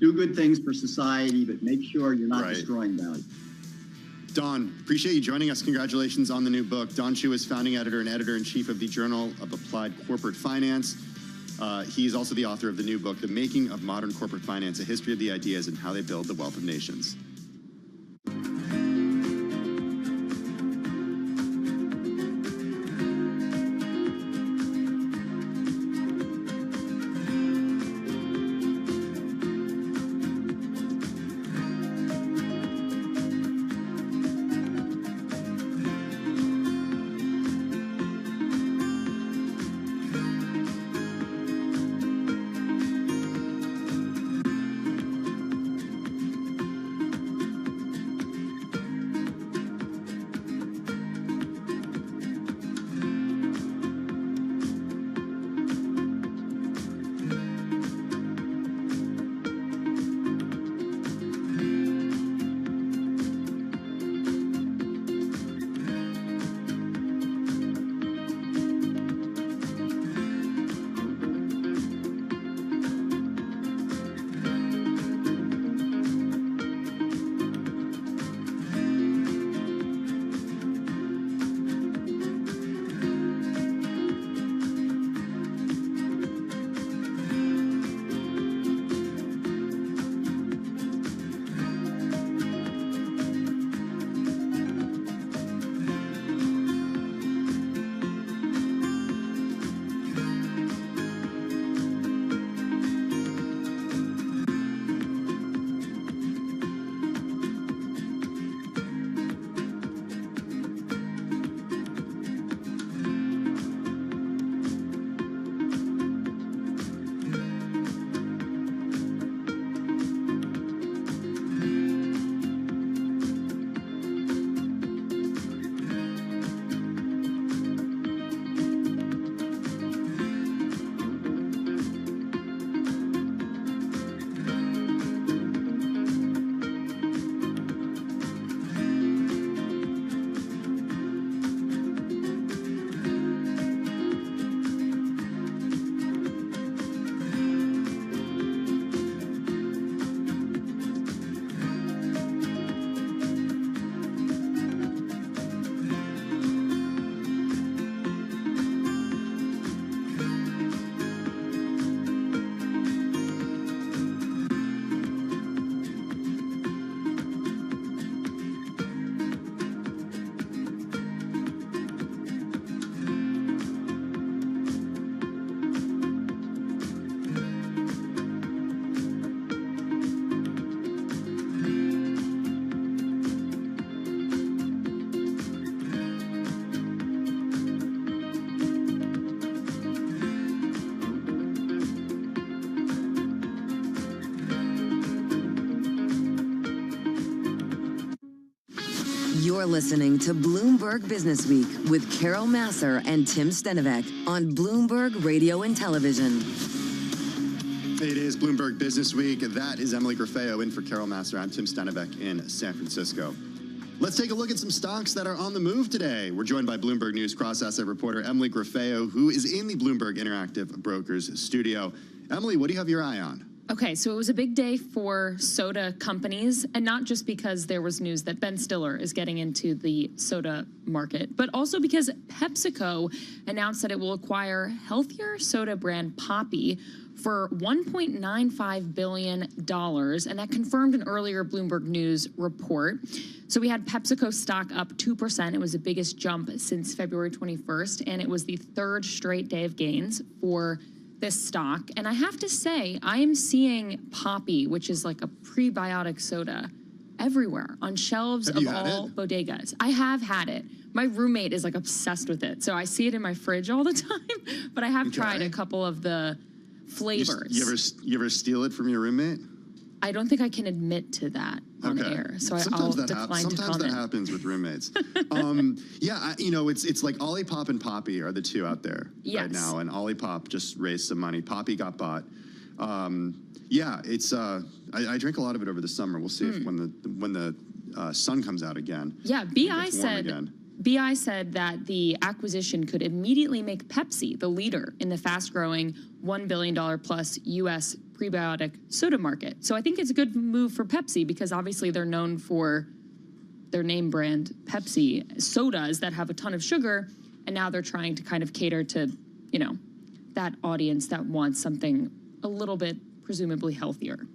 Do good things for society, but make sure you're not destroying value. Don, appreciate you joining us. Congratulations on the new book. Don Chu is founding editor and editor-in-chief of the Journal of Applied Corporate Finance. He's also the author of the new book, The Making of Modern Corporate Finance, A History of the Ideas and How They Build the Wealth of Nations. You're listening to Bloomberg Business Week with Carol Masser and Tim Stenovec on Bloomberg Radio and Television. It is Bloomberg Business Week. That is Emily Grafeo in for Carol Masser. I'm Tim Stenovec in San Francisco. Let's take a look at some stocks that are on the move today. We're joined by Bloomberg News cross-asset reporter Emily Grafeo, who is in the Bloomberg Interactive Brokers studio. Emily, what do you have your eye on? Okay, so it was a big day for soda companies, and not just because there was news that Ben Stiller is getting into the soda market, but also because PepsiCo announced that it will acquire healthier soda brand Poppi for $1.95 billion, and that confirmed an earlier Bloomberg News report. So we had PepsiCo stock up 2%. It was the biggest jump since February 21st, and it was the third straight day of gains for this stock. And I have to say, I am seeing Poppi, which is like a prebiotic soda, everywhere on shelves of all bodegas. I have had it. My roommate is like obsessed with it. So I see it in my fridge all the time, but I have tried a couple of the flavors. You ever steal it from your roommate? I don't think I can admit to that on air, so I'll decline to comment. Sometimes that happens with roommates. It's like Olipop and Poppi are the two out there right now, and Olipop just raised some money. Poppi got bought. I drink a lot of it over the summer. We'll see if when the sun comes out again. Yeah, BI said that the acquisition could immediately make Pepsi the leader in the fast-growing $1 billion plus U.S. prebiotic soda market. So I think it's a good move for Pepsi because obviously they're known for their name brand Pepsi sodas that have a ton of sugar, and now they're trying to kind of cater to, that audience that wants something a little bit presumably healthier.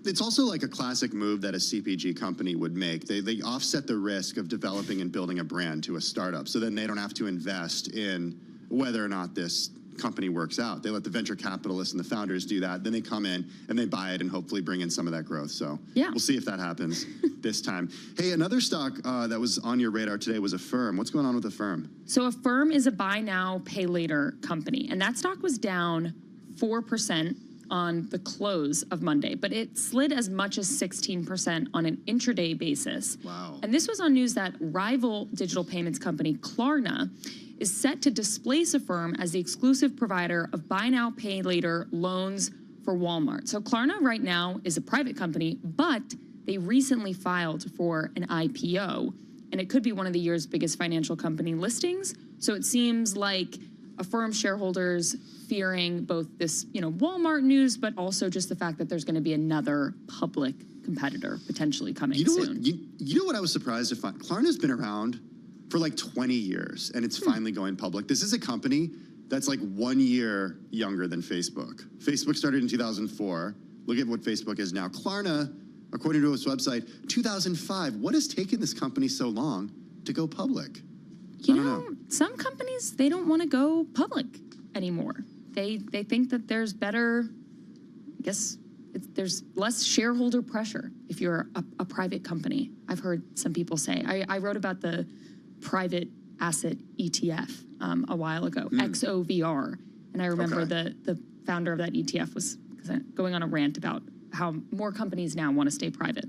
It's also like a classic move that a CPG company would make. They offset the risk of developing and building a brand to a startup, so then they don't have to invest in whether or not this company works out. They let the venture capitalists and the founders do that. Then they come in and they buy it and hopefully bring in some of that growth. So we'll see if that happens this time. Hey, another stock that was on your radar today was Affirm. What's going on with Affirm? So Affirm is a buy now, pay later company, and that stock was down 4% on the close of Monday, but it slid as much as 16% on an intraday basis. Wow. And this was on news that rival digital payments company Klarna is set to displace Affirm as the exclusive provider of buy now, pay later loans for Walmart. So Klarna right now is a private company, but they recently filed for an IPO, and it could be one of the year's biggest financial company listings. So it seems like Affirm shareholders fearing both this, Walmart news, but also just the fact that there's going to be another public competitor potentially coming soon. You know what I was surprised to find? Klarna's been around for like 20 years, and it's finally going public. This is a company that's like 1 year younger than Facebook. Facebook started in 2004. Look at what Facebook is now. Klarna, according to its website, 2005. What has taken this company so long to go public? Some companies, they don't want to go public anymore. They think that there's better, there's less shareholder pressure if you're a private company. I've heard some people say. I wrote about the private asset ETF a while ago, XOVR. And I remember the founder of that ETF was going on a rant about how more companies now want to stay private.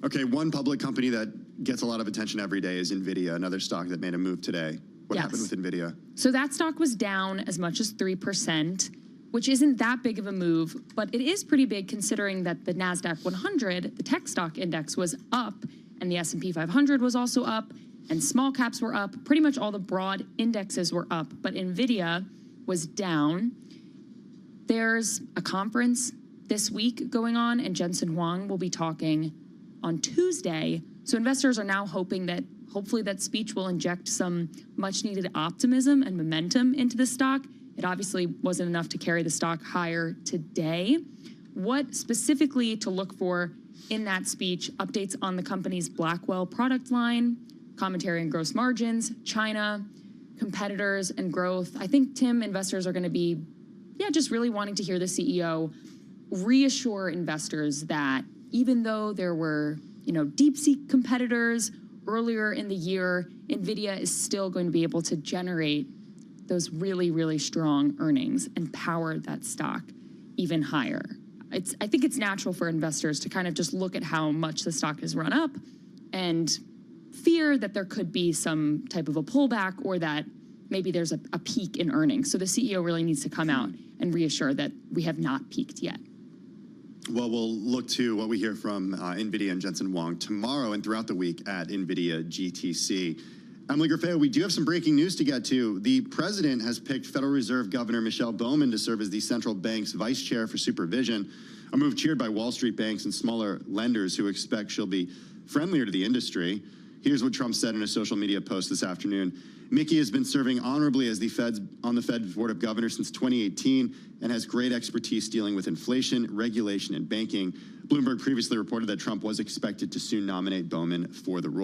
Okay, one public company that gets a lot of attention every day is NVIDIA, another stock that made a move today. What happened with NVIDIA? So that stock was down as much as 3%, which isn't that big of a move, but it is pretty big considering that the NASDAQ 100, the tech stock index, was up, and the S&P 500 was also up, and small caps were up. Pretty much all the broad indexes were up, but NVIDIA was down. There's a conference this week going on, and Jensen Huang will be talking on Tuesday. So investors are now hoping that hopefully that speech will inject some much needed optimism and momentum into the stock. It obviously wasn't enough to carry the stock higher today. What specifically to look for in that speech? Updates on the company's Blackwell product line, commentary on gross margins, China, competitors, and growth. I think, Tim, investors are going to be, just really wanting to hear the CEO reassure investors that even though there were, DeepSeek competitors earlier in the year, NVIDIA is still going to be able to generate those really, really strong earnings and power that stock even higher. I think it's natural for investors to kind of just look at how much the stock has run up and fear that there could be some type of a pullback or that maybe there's a peak in earnings. So the CEO really needs to come out and reassure that we have not peaked yet. Well, we'll look to what we hear from NVIDIA and Jensen Huang tomorrow and throughout the week at NVIDIA GTC. Emily Griffeo, we do have some breaking news to get to. The president has picked Federal Reserve Governor Michelle Bowman to serve as the central bank's vice chair for supervision, a move cheered by Wall Street banks and smaller lenders who expect she'll be friendlier to the industry. Here's what Trump said in a social media post this afternoon. Mickey has been serving honorably as on the Fed's Board of Governors since 2018 and has great expertise dealing with inflation, regulation, and banking. Bloomberg previously reported that Trump was expected to soon nominate Bowman for the role.